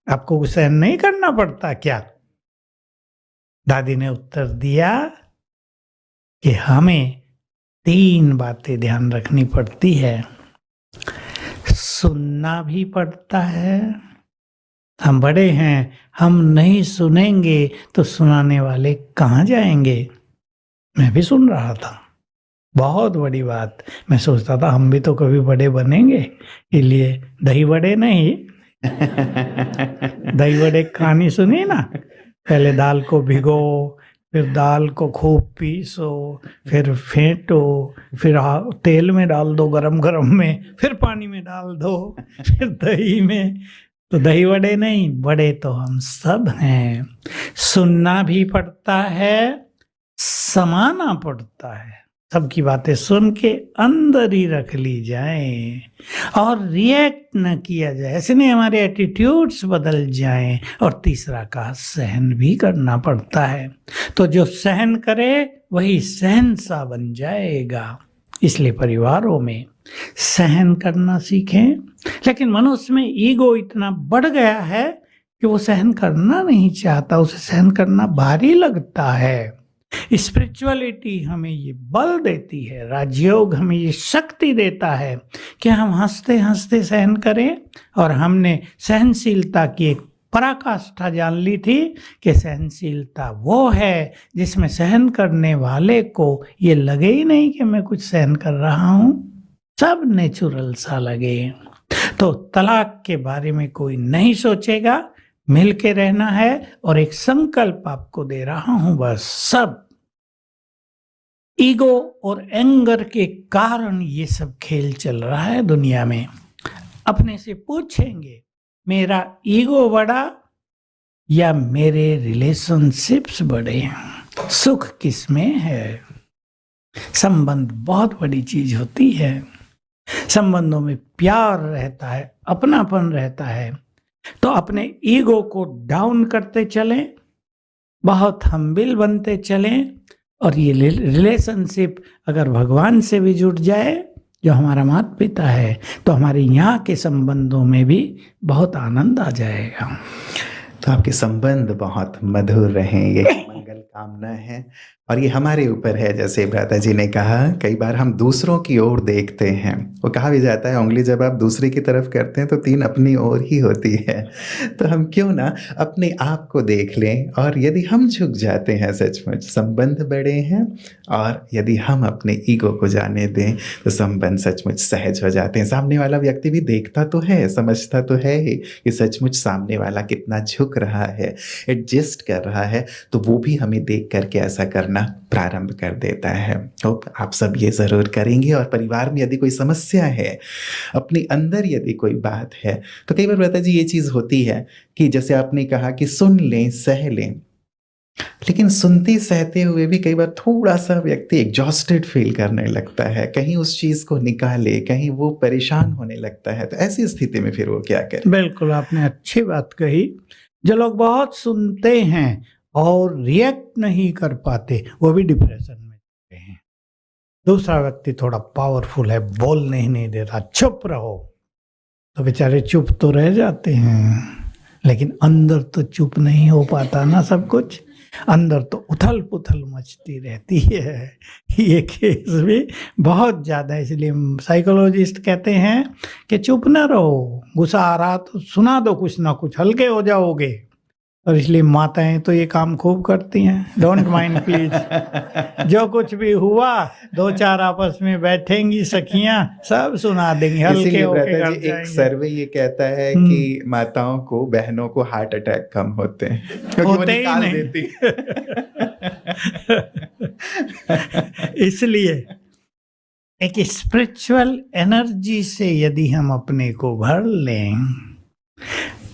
आपको सहन नहीं करना पड़ता क्या? दादी ने उत्तर दिया कि हमें 3 बातें ध्यान रखनी पड़ती है। सुनना भी पड़ता है, हम बड़े हैं, हम नहीं सुनेंगे तो सुनाने वाले कहाँ जाएंगे? मैं भी सुन रहा था, बहुत बड़ी बात। मैं सोचता था हम भी तो कभी बड़े बनेंगे, इसलिए दही बड़े नहीं दही बड़े कहानी सुनी ना, पहले दाल को भिगो, फिर दाल को खूब पीसो, फिर फेंटो, फिर तेल में डाल दो गरम गरम में, फिर पानी में डाल दो, फिर दही में। तो दही बड़े नहीं, बड़े तो हम सब हैं। सुनना भी पड़ता है, समाना पड़ता है। सबकी बातें सुन के अंदर ही रख ली जाएं और रिएक्ट न किया जाए, ऐसे नहीं हमारे एटीट्यूड्स बदल जाएं। और तीसरा का सहन भी करना पड़ता है। तो जो सहन करे वही सहनसा बन जाएगा। इसलिए परिवारों में सहन करना सीखें। लेकिन मनुष्य में ईगो इतना बढ़ गया है कि वो सहन करना नहीं चाहता, उसे सहन करना भारी लगता है। स्पिरिचुअलिटी हमें ये बल देती है, राजयोग हमें ये शक्ति देता है कि हम हंसते हंसते सहन करें। और हमने सहनशीलता की एक पराकाष्ठा जान ली थी कि सहनशीलता वो है जिसमें सहन करने वाले को ये लगे ही नहीं कि मैं कुछ सहन कर रहा हूँ, सब नेचुरल सा लगे। तो तलाक के बारे में कोई नहीं सोचेगा, मिल के रहना है। और एक संकल्प आपको दे रहा हूं, बस सब ईगो और एंगर के कारण ये सब खेल चल रहा है दुनिया में। अपने से पूछेंगे, मेरा ईगो बड़ा या मेरे रिलेशनशिप्स बड़े? सुख किस में है? संबंध बहुत बड़ी चीज होती है। संबंधों में प्यार रहता है, अपनापन रहता है। तो अपने ईगो को डाउन करते चलें, बहुत हम्बिल बनते चलें। और ये रिलेशनशिप अगर भगवान से भी जुड़ जाए, जो हमारा माता पिता है, तो हमारे यहाँ के संबंधों में भी बहुत आनंद आ जाएगा। तो आपके संबंध बहुत मधुर रहें, ये मंगल कामना है। और ये हमारे ऊपर है। जैसे भ्राता जी ने कहा, कई बार हम दूसरों की ओर देखते हैं। वो कहा भी जाता है, उंगली जब आप दूसरे की तरफ करते हैं तो 3 अपनी ओर ही होती है। तो हम क्यों ना अपने आप को देख लें। और यदि हम झुक जाते हैं, सचमुच संबंध बड़े हैं। और यदि हम अपने ईगो को जाने दें तो संबंध सचमुच सहज हो जाते हैं। सामने वाला व्यक्ति भी देखता तो है, समझता तो है ही कि सचमुच सामने वाला कितना झुक रहा है, एडजस्ट कर रहा है। तो वो भी हमें देख करके ऐसा करना प्रारंभ कर देता है। होप आप सब ये जरूर करेंगे। और परिवार में यदि कोई समस्या है, अपने अंदर यदि कोई बात है, तो कई बार भ्राता जी ये चीज होती है कि जैसे आपने कहा कि सुन लें, सह लें, लेकिन सुनते सहते हुए भी कई बार थोड़ा सा व्यक्ति एग्जॉस्टेड फील करने लगता है, कहीं उस चीज को निकाले, कहीं वो परेशान होने लगता है। तो ऐसी स्थिति में फिर वो क्या करे? बिल्कुल आपने अच्छी बात कही। जो लोग बहुत सुनते हैं और रिएक्ट नहीं कर पाते, वो भी डिप्रेशन में जाते हैं। दूसरा व्यक्ति थोड़ा पावरफुल है, बोलने ही नहीं देता, चुप रहो, तो बेचारे चुप तो रह जाते हैं, लेकिन अंदर तो चुप नहीं हो पाता ना सब कुछ। अंदर तो उथल पुथल मचती रहती है। ये केस भी बहुत ज़्यादा, इसलिए साइकोलॉजिस्ट कहते हैं कि चुप ना रहो, गुस्सा आ रहा तो सुना दो कुछ ना कुछ, हल्के हो जाओगे। और इसलिए माताएं तो ये काम खूब करती हैं, डोंट माइंड प्लीज। जो कुछ भी हुआ 2-4 आपस में बैठेंगी सखियां, सब सुना देंगी, हल्के इसीलिए होके भ्राता घर जी एक जाएंगे। सर्वे ये कहता है कि माताओं को, बहनों को हार्ट अटैक कम होते हैं क्योंकि वो होते ही निकाल नहीं। देती। इसलिए एक स्पिरिचुअल एनर्जी से यदि हम अपने को भर लें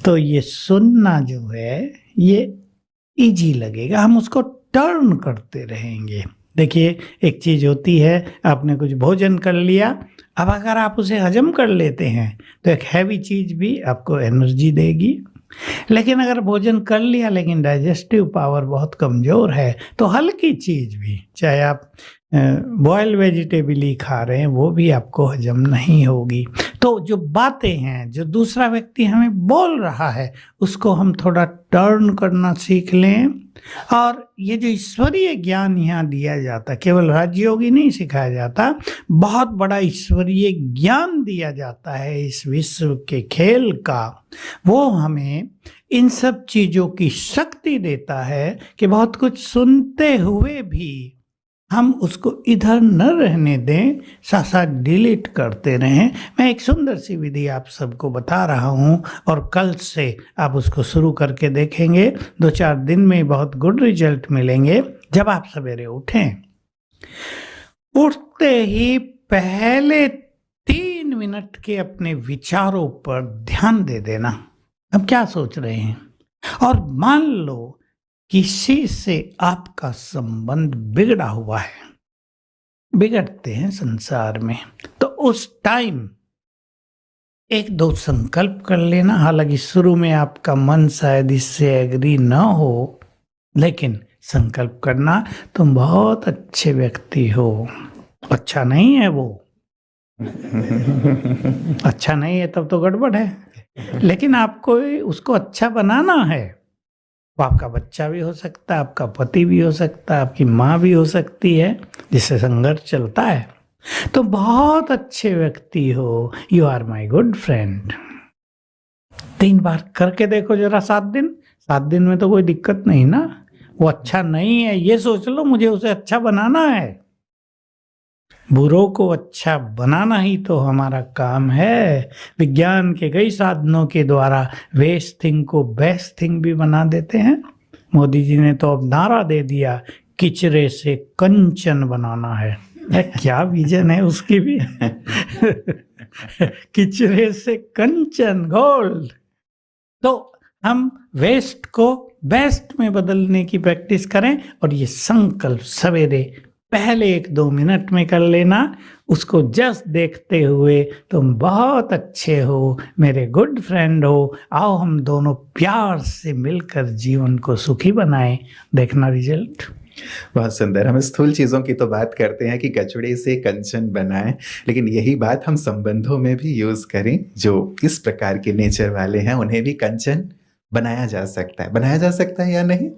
तो ये सुनना जो है ये इजी लगेगा, हम उसको टर्न करते रहेंगे। देखिए एक चीज होती है, आपने कुछ भोजन कर लिया, अब अगर आप उसे हजम कर लेते हैं तो एक हैवी चीज भी आपको एनर्जी देगी। लेकिन अगर भोजन कर लिया लेकिन डाइजेस्टिव पावर बहुत कमजोर है तो हल्की चीज भी, चाहे आप बॉयल वेजिटेबल ही खा रहे हैं, वो भी आपको हजम नहीं होगी। तो जो बातें हैं, जो दूसरा व्यक्ति हमें बोल रहा है, उसको हम थोड़ा टर्न करना सीख लें। और ये जो ईश्वरीय ज्ञान यहाँ दिया जाता, केवल राजयोगी नहीं सिखाया जाता, बहुत बड़ा ईश्वरीय ज्ञान दिया जाता है इस विश्व के खेल का। वो हमें इन सब चीजों की शक्ति देता है कि बहुत कुछ सुनते हुए भी हम उसको इधर न रहने दें, साथ साथ डिलीट करते रहें। मैं एक सुंदर सी विधि आप सबको बता रहा हूं और कल से आप उसको शुरू करके देखेंगे, 2-4 दिन में बहुत गुड रिजल्ट मिलेंगे। जब आप सवेरे उठें, उठते ही पहले 3 मिनट के अपने विचारों पर ध्यान दे देना। अब क्या सोच रहे हैं, और मान लो किसी से आपका संबंध बिगड़ा हुआ है, बिगड़ते हैं संसार में, तो उस टाइम 1-2 संकल्प कर लेना। हालांकि शुरू में आपका मन शायद इससे एग्री न हो, लेकिन संकल्प करना तुम बहुत अच्छे व्यक्ति हो। अच्छा नहीं है वो, अच्छा नहीं है तब तो गड़बड़ है, लेकिन आपको उसको अच्छा बनाना है। वो आपका बच्चा भी हो सकता है, आपका पति भी हो सकता है, आपकी माँ भी हो सकती है जिससे संघर्ष चलता है। तो बहुत अच्छे व्यक्ति हो, you are my good friend. 3 बार करके देखो जरा, 7 दिन में तो कोई दिक्कत नहीं ना। वो अच्छा नहीं है ये सोच लो, मुझे उसे अच्छा बनाना है। बुरों को अच्छा बनाना ही तो हमारा काम है। विज्ञान के कई साधनों के द्वारा वेस्ट थिंग को बेस्ट थिंग भी बना देते हैं। मोदी जी ने तो अब नारा दे दिया, किचरे से कंचन बनाना है। क्या विजन है उसकी भी। किचरे से कंचन, गोल्ड। तो हम वेस्ट को बेस्ट में बदलने की प्रैक्टिस करें, और ये संकल्प सवेरे पहले 1-2 मिनट में कर लेना। उसको जस्ट देखते हुए तुम बहुत अच्छे हो, मेरे गुड फ्रेंड हो, आओ हम दोनों प्यार से मिलकर जीवन को सुखी बनाएं। देखना रिजल्ट। बहुत सुंदर। हम स्थूल चीज़ों की तो बात करते हैं कि कचड़े से कंचन बनाएं, लेकिन यही बात हम संबंधों में भी यूज़ करें। जो इस प्रकार के नेचर वाले हैं उन्हें भी कंचन बनाया जा सकता है। बनाया जा सकता है या नहीं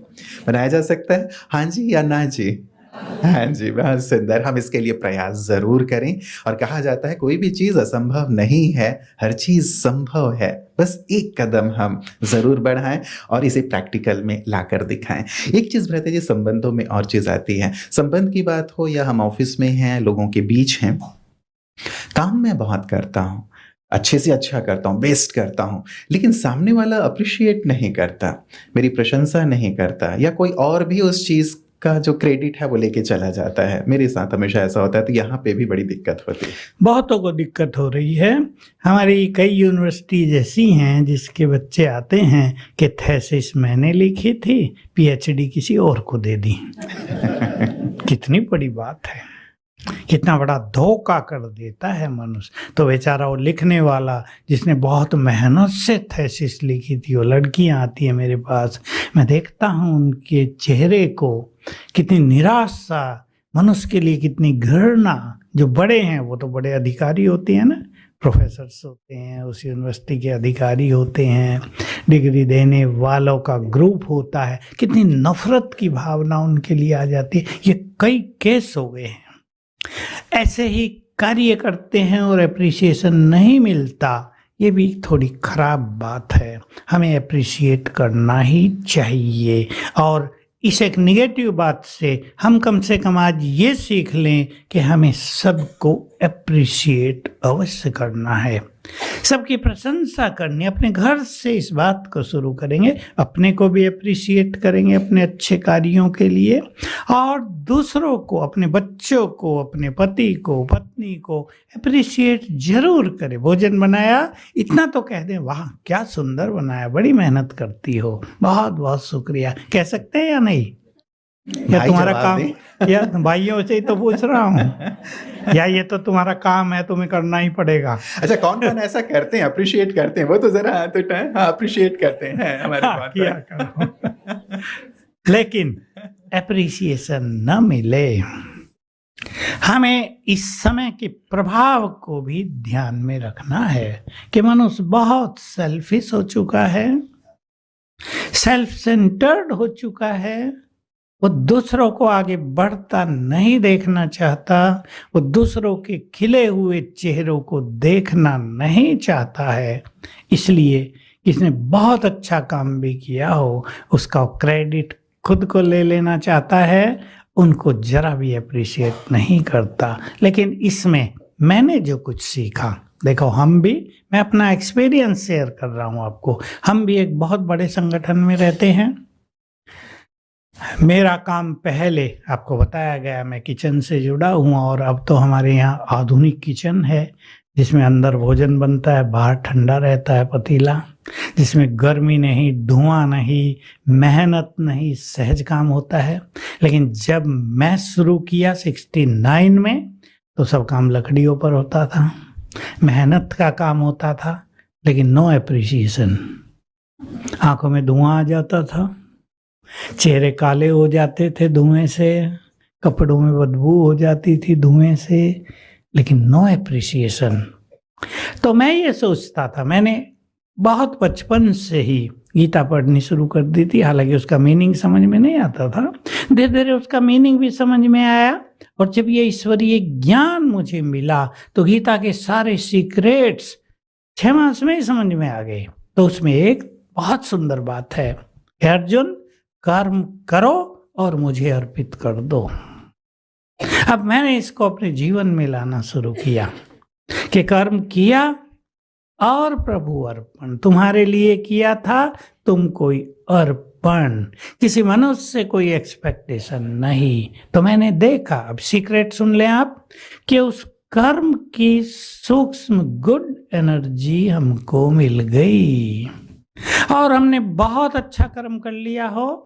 बनाया जा सकता है? हाँ जी या ना जी? हाँ जी, बहुत सुंदर। हम इसके लिए प्रयास ज़रूर करें। और कहा जाता है कोई भी चीज़ असंभव नहीं है, हर चीज़ संभव है। बस एक कदम हम ज़रूर बढ़ाएं और इसे प्रैक्टिकल में लाकर दिखाएं। एक चीज़ भ्राता जी, संबंधों में और चीज़ आती है। संबंध की बात हो या हम ऑफिस में हैं, लोगों के बीच हैं, काम मैं बहुत करता हूँ, अच्छे से अच्छा करता हूँ, बेस्ट करता हूँ, लेकिन सामने वाला अप्रिशिएट नहीं करता, मेरी प्रशंसा नहीं करता, या कोई और भी उस चीज़ का जो क्रेडिट है वो लेके चला जाता है। मेरे साथ हमेशा ऐसा होता है, तो यहाँ पे भी बड़ी दिक्कत होती है। बहुतों को दिक्कत हो रही है। हमारी कई यूनिवर्सिटी जैसी हैं जिसके बच्चे आते हैं कि थेसिस मैंने लिखी थी, पीएचडी किसी और को दे दी। कितनी बड़ी बात है, कितना बड़ा धोखा कर देता है मनुष्य। तो बेचारा वो लिखने वाला जिसने बहुत मेहनत से थेसिस लिखी थी, वो लड़कियां आती है मेरे पास, मैं देखता हूँ उनके चेहरे को, कितनी निराशा, मनुष्य के लिए कितनी घृणा। जो बड़े हैं वो तो बड़े अधिकारी होते हैं ना, प्रोफेसर्स होते हैं, उस यूनिवर्सिटी के अधिकारी होते हैं, डिग्री देने वालों का ग्रुप होता है, कितनी नफरत की भावना उनके लिए आ जाती है। ये कई केस हो गए हैं। ऐसे ही कार्य करते हैं और एप्रिसिएशन नहीं मिलता, ये भी थोड़ी खराब बात है। हमें एप्रिशिएट करना ही चाहिए। और इस एक निगेटिव बात से हम कम से कम आज ये सीख लें कि हमें सबको एप्रिशिएट अवश्य करना है, सबकी प्रशंसा करनी। अपने घर से इस बात को शुरू करेंगे, अपने को भी एप्रिशिएट करेंगे अपने अच्छे कार्यों के लिए, और दूसरों को, अपने बच्चों को, अपने पति को, पत्नी को एप्रिशिएट जरूर करें। भोजन बनाया, इतना तो कह दें, वाह क्या सुंदर बनाया, बड़ी मेहनत करती हो, बहुत बहुत शुक्रिया, कह सकते हैं या नहीं? या भाई तुम्हारा जवाब काम, दें। या भाइयों से ही तो पूछ रहा हूँ, या ये तो तुम्हारा काम है, तुम्हें करना ही पड़ेगा? अच्छा, कौन कौन ऐसा करते हैं, अप्रिशिएट करते हैं? वो तो जरा अप्रिशिएट करते हैं हमारे हाँ, बात किया करो। लेकिन एप्रिसिएशन न मिले, हमें इस समय के प्रभाव को भी ध्यान में रखना है कि मनुष्य बहुत सेल्फिश हो चुका है, सेल्फ सेंटर्ड हो चुका है। वो दूसरों को आगे बढ़ता नहीं देखना चाहता, वो दूसरों के खिले हुए चेहरों को देखना नहीं चाहता है। इसलिए किसने बहुत अच्छा काम भी किया हो, उसका क्रेडिट खुद को ले लेना चाहता है, उनको जरा भी अप्रिशिएट नहीं करता। लेकिन इसमें मैंने जो कुछ सीखा, देखो हम भी, मैं अपना एक्सपीरियंस शेयर कर रहा हूँ आपको, हम भी एक बहुत बड़े संगठन में रहते हैं। मेरा काम पहले आपको बताया गया, मैं किचन से जुड़ा हूँ, और अब तो हमारे यहाँ आधुनिक किचन है जिसमें अंदर भोजन बनता है, बाहर ठंडा रहता है पतीला, जिसमें गर्मी नहीं, धुआं नहीं, मेहनत नहीं, सहज काम होता है। लेकिन जब मैं शुरू किया 69 में, तो सब काम लकड़ियों पर होता था, मेहनत का काम होता था, लेकिन नो एप्रिसिएशन। आंखों में धुआं आ जाता था, चेहरे काले हो जाते थे धुएं से, कपड़ों में बदबू हो जाती थी धुएं से, लेकिन नो एप्रिसिएशन। तो मैं ये सोचता था, मैंने बहुत बचपन से ही गीता पढ़नी शुरू कर दी थी, हालांकि उसका मीनिंग समझ में नहीं आता था। धीरे धीरे उसका मीनिंग भी समझ में आया, और जब ये ईश्वरीय ज्ञान मुझे मिला तो गीता के सारे सीक्रेट्स 6 मास में ही समझ में आ गए। तो उसमें एक बहुत सुंदर बात है, अर्जुन कर्म करो और मुझे अर्पित कर दो। अब मैंने इसको अपने जीवन में लाना शुरू किया कि कर्म किया और प्रभु अर्पण, तुम्हारे लिए किया था, तुम कोई अर्पण, किसी मनुष्य से कोई एक्सपेक्टेशन नहीं। तो मैंने देखा, अब सीक्रेट सुन लें आप, कि उस कर्म की सूक्ष्म गुड एनर्जी हमको मिल गई, और हमने बहुत अच्छा कर्म कर लिया हो,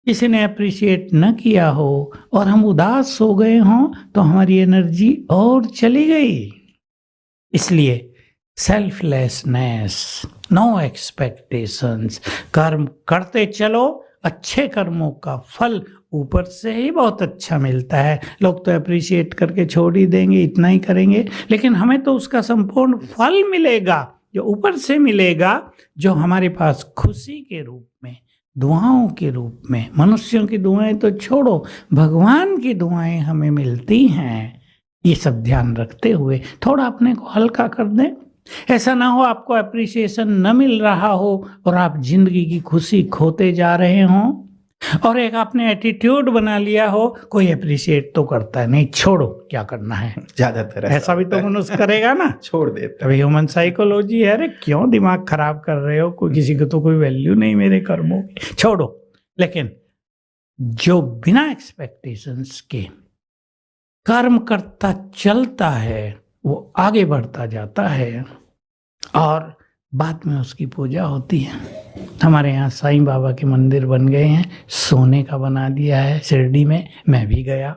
किसी ने अप्रिशिएट न किया हो, और हम उदास हो गए हों, तो हमारी एनर्जी और चली गई। इसलिए सेल्फलेसनेस, नो एक्सपेक्टेशंस, कर्म करते चलो, अच्छे कर्मों का फल ऊपर से ही बहुत अच्छा मिलता है। लोग तो अप्रिशिएट करके छोड़ ही देंगे, इतना ही करेंगे, लेकिन हमें तो उसका संपूर्ण फल मिलेगा, जो ऊपर से मिलेगा, जो हमारे पास खुशी के रूप में, दुआओं के रूप में, मनुष्यों की दुआएं तो छोड़ो, भगवान की दुआएं हमें मिलती हैं। ये सब ध्यान रखते हुए थोड़ा अपने को हल्का कर दें। ऐसा ना हो आपको अप्रिसिएशन न मिल रहा हो और आप जिंदगी की खुशी खोते जा रहे हों, और एक आपने एटीट्यूड बना लिया हो, कोई अप्रिशिएट तो करता है नहीं, छोड़ो क्या करना है, ज्यादातर ऐसा भी तो मनुष्य करेगा ना, छोड़ देता। अभी ह्यूमन साइकोलॉजी है, अरे क्यों दिमाग खराब कर रहे हो, कोई किसी को तो कोई वैल्यू नहीं मेरे कर्मों की, छोड़ो। लेकिन जो बिना एक्सपेक्टेशंस के कर्म करता चलता है, वो आगे बढ़ता जाता है, और बाद में उसकी पूजा होती है। हमारे यहाँ साईं बाबा के मंदिर बन गए हैं, सोने का बना दिया है शिरडी में, मैं भी गया,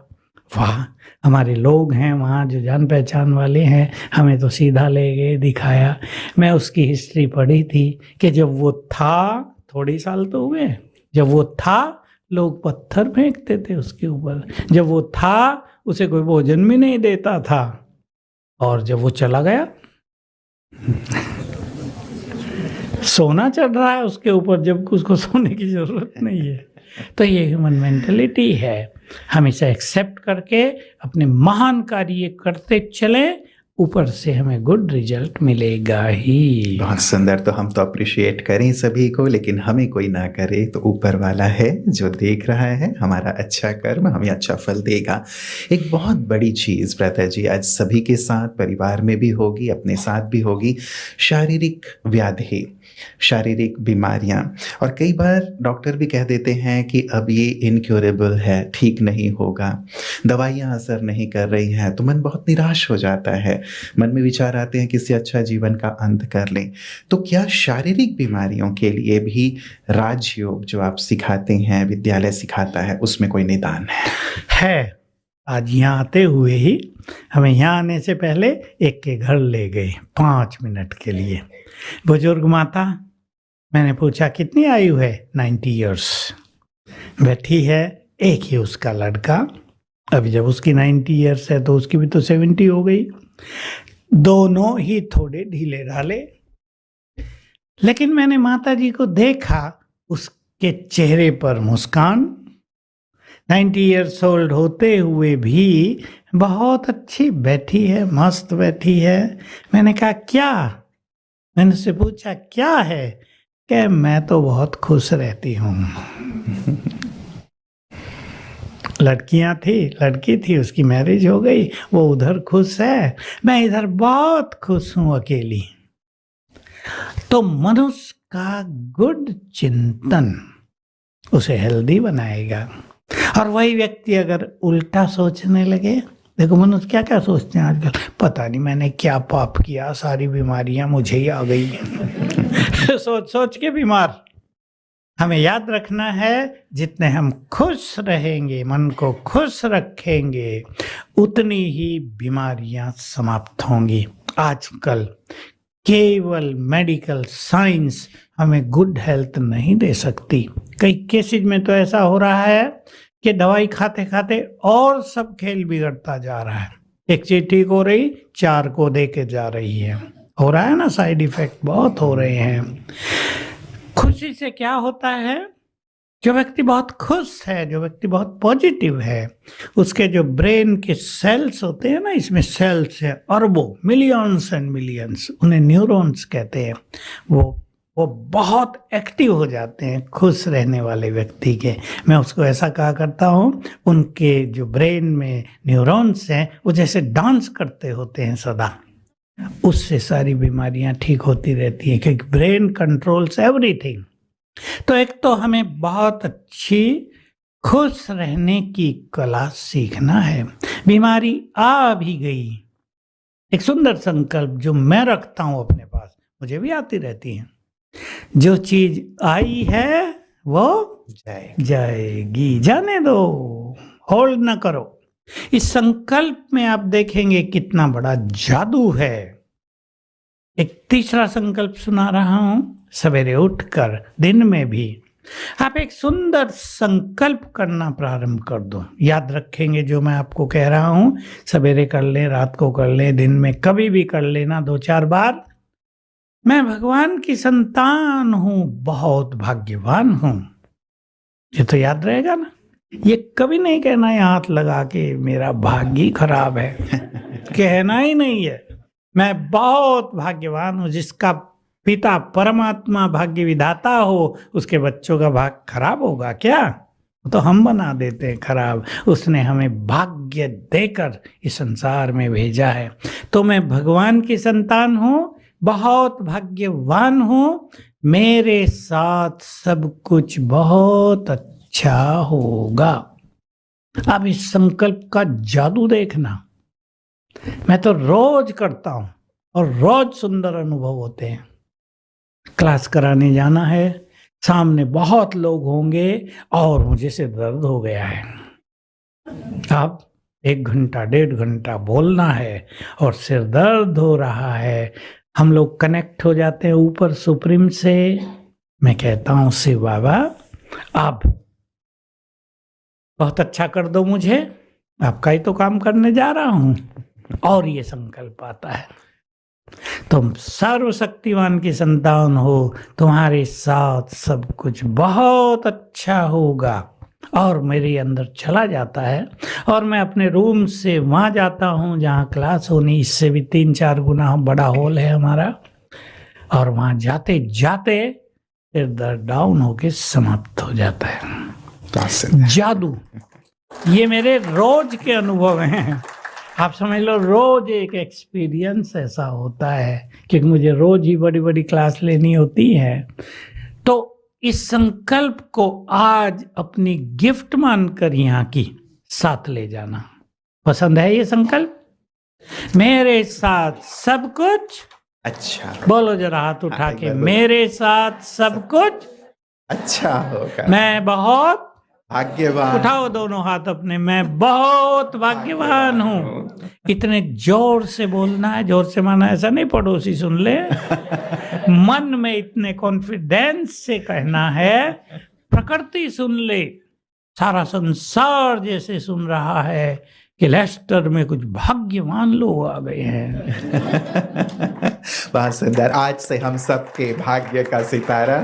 वाह, हमारे लोग हैं वहाँ जो जान पहचान वाले हैं, हमें तो सीधा ले गए, दिखाया। मैं उसकी हिस्ट्री पढ़ी थी कि जब वो था, थोड़े साल तो हुए, जब वो था लोग पत्थर फेंकते थे उसके ऊपर, जब वो था उसे कोई भोजन भी नहीं देता था, और जब वो चला गया सोना चढ़ रहा है उसके ऊपर जबकि उसको सोने की जरूरत नहीं है। तो ये ह्यूमन मेंटेलिटी है। हम इसे एक्सेप्ट करके अपने महान कार्य करते चले, ऊपर से हमें गुड रिजल्ट मिलेगा ही। बहुत सुंदर। तो हम तो अप्रिशिएट करें सभी को, लेकिन हमें कोई ना करे तो ऊपर वाला है जो देख रहा है, हमारा अच्छा कर्म हमें अच्छा फल देगा। एक बहुत बड़ी चीज़ ब्रदर जी आज सभी के साथ, परिवार में भी होगी, अपने साथ भी होगी, शारीरिक व्याधि, शारीरिक बीमारियां। और कई बार डॉक्टर भी कह देते हैं कि अब ये इनक्योरेबल है, ठीक नहीं होगा, दवाइयां असर नहीं कर रही हैं, तो मन बहुत निराश हो जाता है। मन में विचार आते हैं किसी अच्छा जीवन का अंत कर लें। तो क्या शारीरिक बीमारियों के लिए भी राजयोग जो आप सिखाते हैं, विद्यालय सिखाता है, उसमें कोई निदान है? आज यहाँ आते हुए ही हमें यहाँ आने से पहले एक के घर ले गए 5 मिनट के लिए। बुजुर्ग माता, मैंने पूछा कितनी आयु है? 90 इयर्स। बैठी है, एक ही उसका लड़का। अभी जब उसकी 90 इयर्स है तो उसकी भी तो 70 हो गई। दोनों ही थोड़े ढीले ढाले, लेकिन मैंने माता जी को देखा, उसके चेहरे पर मुस्कान। 90 इयर्स ओल्ड होते हुए भी बहुत अच्छी बैठी है, मस्त बैठी है। मैंने कहा क्या? मैंने उससे पूछा क्या है? कि मैं तो बहुत खुश रहती हूँ। लड़की थी, उसकी मैरिज हो गई, वो उधर खुश है, मैं इधर बहुत खुश हूँ अकेली। तो मनुष्य का गुड चिंतन उसे हेल्दी बनाएगा। और वही व्यक्ति अगर उल्टा सोचने लगे, देखो मनुष्य क्या क्या सोचते हैं आजकल, पता नहीं मैंने क्या पाप किया, सारी बीमारियां मुझे ही आ गई। सोच सोच के बीमार। हमें याद रखना है, जितने हम खुश रहेंगे, मन को खुश रखेंगे, उतनी ही बीमारियां समाप्त होंगी। आजकल केवल मेडिकल साइंस हमें गुड हेल्थ नहीं दे सकती। कई केसेज में तो ऐसा हो रहा है कि दवाई खाते खाते और सब खेल बिगड़ता जा रहा है। एक चीज ठीक हो रही, 4 को दे के जा रही है। हो रहा है ना, साइड इफेक्ट बहुत हो रहे हैं। खुशी से क्या होता है, जो व्यक्ति बहुत खुश है, जो व्यक्ति बहुत पॉजिटिव है, उसके जो ब्रेन के सेल्स होते हैं ना, इसमें सेल्स है अरबों, मिलियंस एंड मिलियंस, उन्हें न्यूरॉन्स कहते हैं। वो बहुत एक्टिव हो जाते हैं खुश रहने वाले व्यक्ति के। मैं उसको ऐसा कहा करता हूँ, उनके जो ब्रेन में न्यूरॉन्स हैं वो जैसे डांस करते होते हैं सदा। उससे सारी बीमारियां ठीक होती रहती हैं, क्योंकि ब्रेन कंट्रोल्स एवरीथिंग। तो एक तो हमें बहुत अच्छी खुश रहने की कला सीखना है। बीमारी आ भी गई, एक सुंदर संकल्प जो मैं रखता हूं अपने पास, मुझे भी आती रहती है, जो चीज आई है वो जाएगी, जाने दो, होल्ड ना करो। इस संकल्प में आप देखेंगे कितना बड़ा जादू है। एक तीसरा संकल्प सुना रहा हूं, सवेरे उठकर दिन में भी आप एक सुंदर संकल्प करना प्रारंभ कर दो। याद रखेंगे जो मैं आपको कह रहा हूं, सवेरे कर ले, रात को कर ले, दिन में कभी भी कर लेना 2-4 बार। मैं भगवान की संतान हूं, बहुत भाग्यवान हूं। ये तो याद रहेगा ना। ये कभी नहीं कहना है हाथ लगा के मेरा भाग्य ही खराब है। कहना ही नहीं है। मैं बहुत भाग्यवान हूं, जिसका पिता परमात्मा भाग्य विधाता हो, उसके बच्चों का भाग्य खराब होगा क्या? तो हम बना देते हैं खराब। उसने हमें भाग्य देकर इस संसार में भेजा है। तो मैं भगवान की संतान हूं, बहुत भाग्यवान हूं, मेरे साथ सब कुछ बहुत अच्छा होगा। अब इस संकल्प का जादू देखना। मैं तो रोज करता हूं और रोज सुंदर अनुभव होते हैं। क्लास कराने जाना है, सामने बहुत लोग होंगे और मुझे सिर दर्द हो गया है। अब 1 घंटा 1.5 घंटा बोलना है और सिर दर्द हो रहा है। हम लोग कनेक्ट हो जाते हैं ऊपर सुप्रीम से। मैं कहता हूं शिव बाबा आप बहुत अच्छा कर दो मुझे, आपका ही तो काम करने जा रहा हूं। और ये संकल्प आता है, तुम सर्वशक्तिमान की संतान हो, तुम्हारे साथ सब कुछ बहुत अच्छा होगा। और मेरे अंदर चला जाता है और मैं अपने रूम से वहाँ जाता हूँ जहाँ क्लास होनी, इससे भी 3-4 गुना बड़ा हॉल है हमारा, और वहाँ जाते जाते फिर दर्द डाउन होके समाप्त हो जाता है। जादू, ये मेरे रोज के अनुभव हैं। आप समझ लो रोज एक एक्सपीरियंस ऐसा होता है, क्योंकि मुझे रोज ही बड़ी बड़ी क्लास लेनी होती है। तो इस संकल्प को आज अपनी गिफ्ट मानकर यहाँ की साथ ले जाना। पसंद है ये संकल्प? मेरे साथ सब कुछ अच्छा, बोलो जरा हाथ उठा के, मेरे साथ सब कुछ अच्छा होगा। मैं बहुत भाग्यवान। उठाओ दोनों हाथ अपने, मैं बहुत भाग्यवान हूँ। इतने जोर से बोलना है, जोर से माना ऐसा नहीं पड़ोसी सुन ले। मन में इतने कॉन्फिडेंस से कहना है, प्रकृति सुन ले, सारा संसार जैसे सुन रहा है कि लेस्टर में कुछ भाग्यवान लोग आ गए हैं। बहुत सुंदर। आज से हम सबके भाग्य का सितारा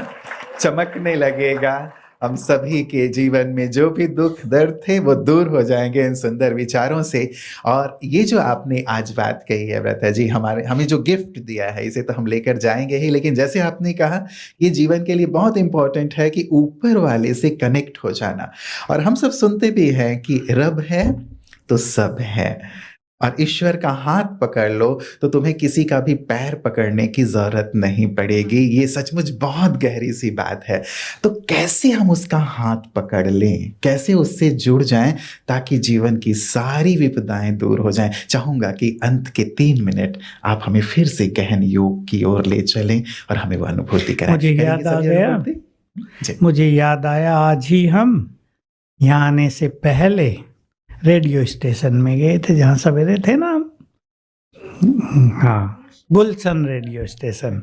चमकने लगेगा। हम सभी के जीवन में जो भी दुख दर्द थे वो दूर हो जाएंगे इन सुंदर विचारों से। और ये जो आपने आज बात कही है व्रता जी, हमें जो गिफ्ट दिया है इसे तो हम लेकर जाएंगे ही, लेकिन जैसे आपने कहा ये जीवन के लिए बहुत इंपॉर्टेंट है कि ऊपर वाले से कनेक्ट हो जाना। और हम सब सुनते भी हैं कि रब है तो सब है, और ईश्वर का हाथ पकड़ लो तो तुम्हें किसी का भी पैर पकड़ने की जरूरत नहीं पड़ेगी। ये सचमुच बहुत गहरी सी बात है। तो कैसे हम उसका हाथ पकड़ लें, कैसे उससे जुड़ जाएं ताकि जीवन की सारी विपदाएं दूर हो जाएं? चाहूंगा कि अंत के 3 मिनट आप हमें फिर से गहन योग की ओर ले चलें और हमें वो अनुभूति कराएं। मुझे याद आया आज ही हम यहाँ आने से पहले रेडियो स्टेशन में गए थे जहाँ सवेरे थे ना हम। हाँ, गुलशन रेडियो स्टेशन,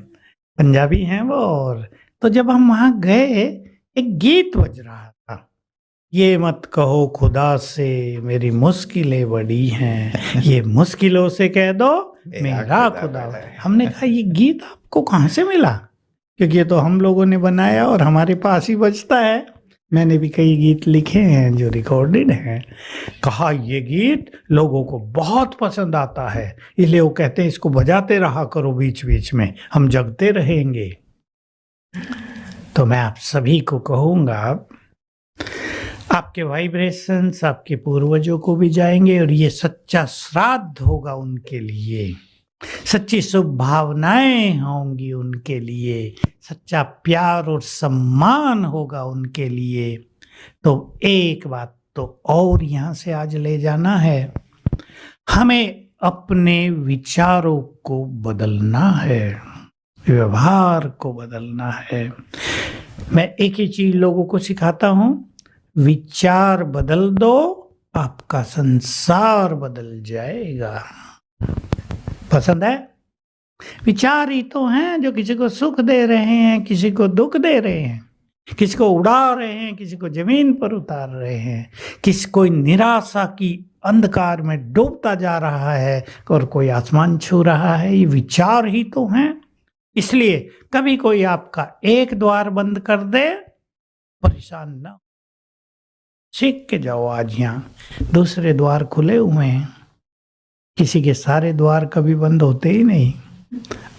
पंजाबी हैं वो। और तो जब हम वहाँ गए, एक गीत बज रहा था, ये मत कहो खुदा से मेरी मुश्किलें बड़ी हैं, ये मुश्किलों से कह दो मेरा खुदा। हमने कहा ये गीत आपको कहाँ से मिला? क्योंकि ये तो हम लोगों ने बनाया और हमारे पास ही बजता है। मैंने भी कई गीत लिखे हैं जो रिकॉर्डेड हैं। कहा ये गीत लोगों को बहुत पसंद आता है, इसलिए वो कहते हैं इसको बजाते रहा करो बीच बीच में, हम जगते रहेंगे। तो मैं आप सभी को कहूँगा, आपके वाइब्रेशंस आपके पूर्वजों को भी जाएंगे और ये सच्चा श्राद्ध होगा उनके लिए, सच्ची शुभ भावनाएं होंगी उनके लिए, सच्चा प्यार और सम्मान होगा उनके लिए। तो एक बात तो और यहाँ से आज ले जाना है, हमें अपने विचारों को बदलना है, व्यवहार को बदलना है। मैं एक ही चीज लोगों को सिखाता हूँ, विचार बदल दो, आपका संसार बदल जाएगा। पसंद है? विचार ही तो हैं जो किसी को सुख दे रहे हैं, किसी को दुख दे रहे हैं, किसी को उड़ा रहे हैं, किसी को जमीन पर उतार रहे हैं, किसी कोई निराशा की अंधकार में डूबता जा रहा है और कोई आसमान छू रहा है। ये विचार ही तो हैं। इसलिए कभी कोई आपका एक द्वार बंद कर दे, परेशान ना, सीख के जाओ। आज यहाँ दूसरे द्वार खुले हुए हैं, किसी के सारे द्वार कभी बंद होते ही नहीं।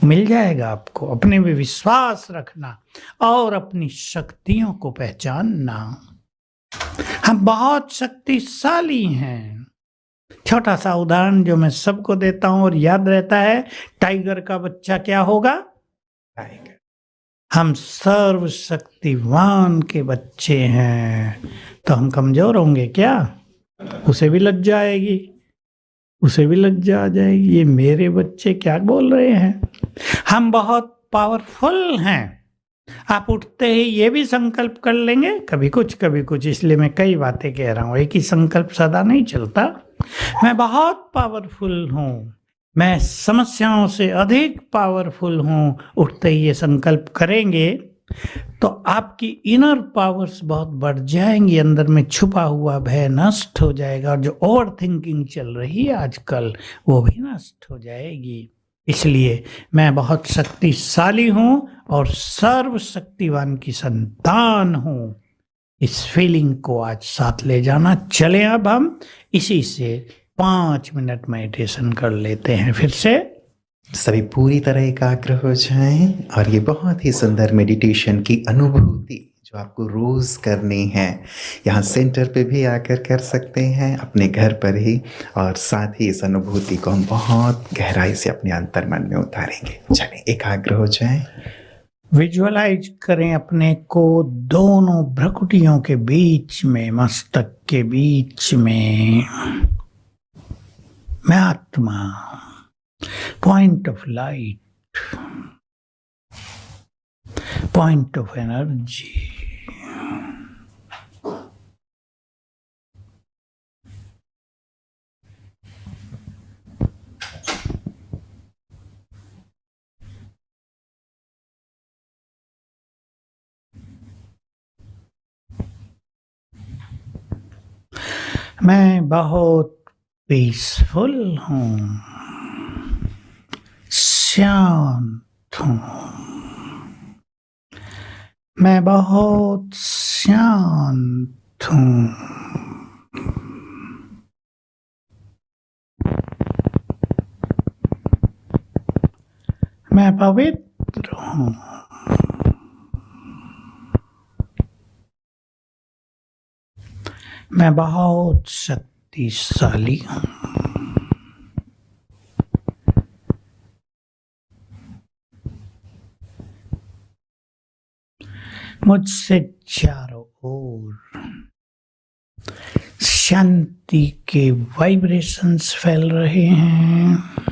मिल जाएगा आपको। अपने में विश्वास रखना और अपनी शक्तियों को पहचानना। हम बहुत शक्तिशाली हैं। छोटा सा उदाहरण जो मैं सबको देता हूं और याद रहता है, टाइगर का बच्चा क्या होगा? टाइगर। हम सर्वशक्तिवान के बच्चे हैं, तो हम कमजोर होंगे क्या? उसे भी लज्जा आएगी, उसे भी लज्जा आ जाएगी, ये मेरे बच्चे क्या बोल रहे हैं। हम बहुत पावरफुल हैं। आप उठते ही ये भी संकल्प कर लेंगे, कभी कुछ, इसलिए मैं कई बातें कह रहा हूँ, एक ही संकल्प सदा नहीं चलता। मैं बहुत पावरफुल हूँ, मैं समस्याओं से अधिक पावरफुल हूँ। उठते ही ये संकल्प करेंगे तो आपकी इनर पावर्स बहुत बढ़ जाएंगी, अंदर में छुपा हुआ भय नष्ट हो जाएगा और जो ओवर थिंकिंग चल रही है आजकल वो भी नष्ट हो जाएगी। इसलिए मैं बहुत शक्तिशाली हूं और सर्वशक्तिवान की संतान हूं। इस फीलिंग को आज साथ ले जाना। चले अब हम इसी से 5 मिनट मेडिटेशन कर लेते हैं फिर से। सभी पूरी तरह एकाग्र हो जाएं और ये बहुत ही सुंदर मेडिटेशन की अनुभूति जो आपको रोज करनी है, यहाँ सेंटर पे भी आकर कर सकते हैं, अपने घर पर ही, और साथ ही इस अनुभूति को हम बहुत गहराई से अपने अंतर्मन में उतारेंगे। चलें, एकाग्र हो जाएं। विजुअलाइज करें अपने को दोनों भ्रुकुटियों के बीच में, मस्तक के बीच में। मैं आत्मा, point of light, point of energy. मैं बहुत पीसफुल हूँ, शांत हूँ। मैं बहुत शांत हूँ। मैं पवित्र हूँ। मैं बहुत शक्तिशाली हूँ। मुझसे चारों ओर शांति के वाइब्रेशंस फैल रहे हैं।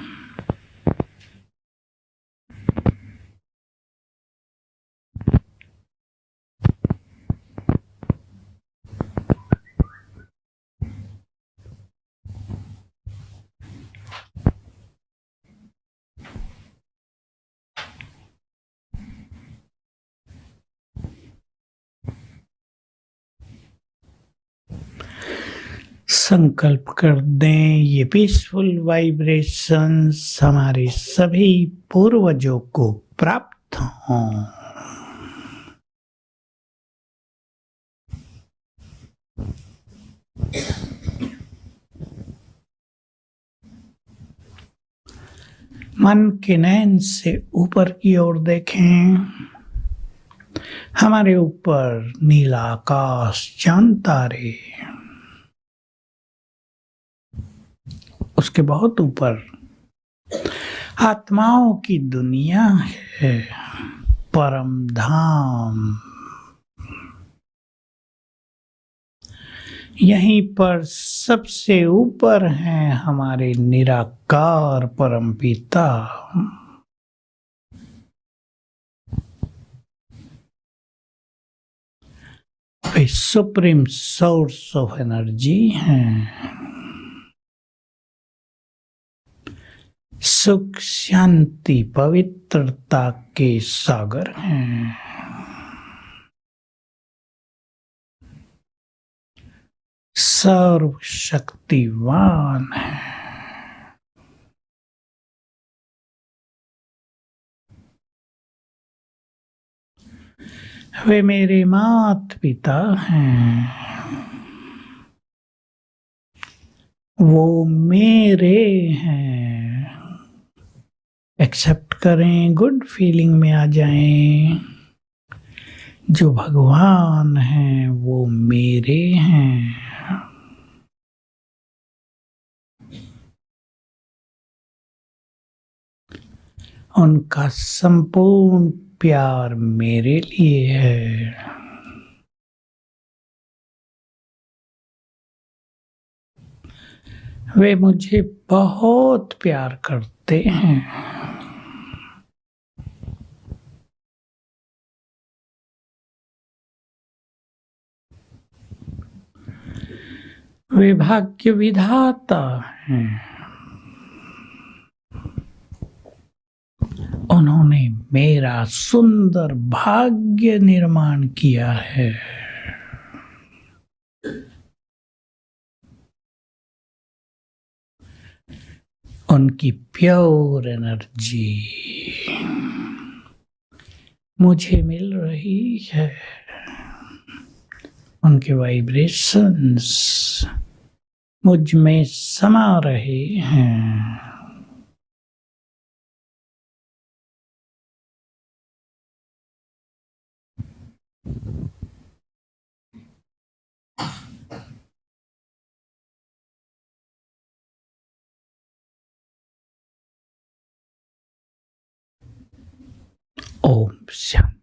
संकल्प कर दें, ये पीसफुल वाइब्रेशंस हमारे सभी पूर्वजों को प्राप्त हों। मन के नयन से ऊपर की ओर देखें। हमारे ऊपर नीला आकाश, चांद, तारे। उसके बहुत ऊपर आत्माओं की दुनिया है, परम धाम। यहीं पर सबसे ऊपर हैं हमारे निराकार परम पिता। वे सुप्रीम सोर्स ऑफ एनर्जी हैं। सुख, शांति, पवित्रता के सागर हैं। सर्वशक्तिवान है। वे मेरे माता पिता हैं। वो मेरे हैं। एक्सेप्ट करें, गुड फीलिंग में आ जाएं। जो भगवान हैं वो मेरे हैं। उनका संपूर्ण प्यार मेरे लिए है। वे मुझे बहुत प्यार करते हैं। वे भाग्य विधाता हैं। उन्होंने मेरा सुंदर भाग्य निर्माण किया है। उनकी प्योर एनर्जी मुझे मिल रही है, उनके वाइब्रेशंस मुझ में समा रहे हैं। ओम शांति।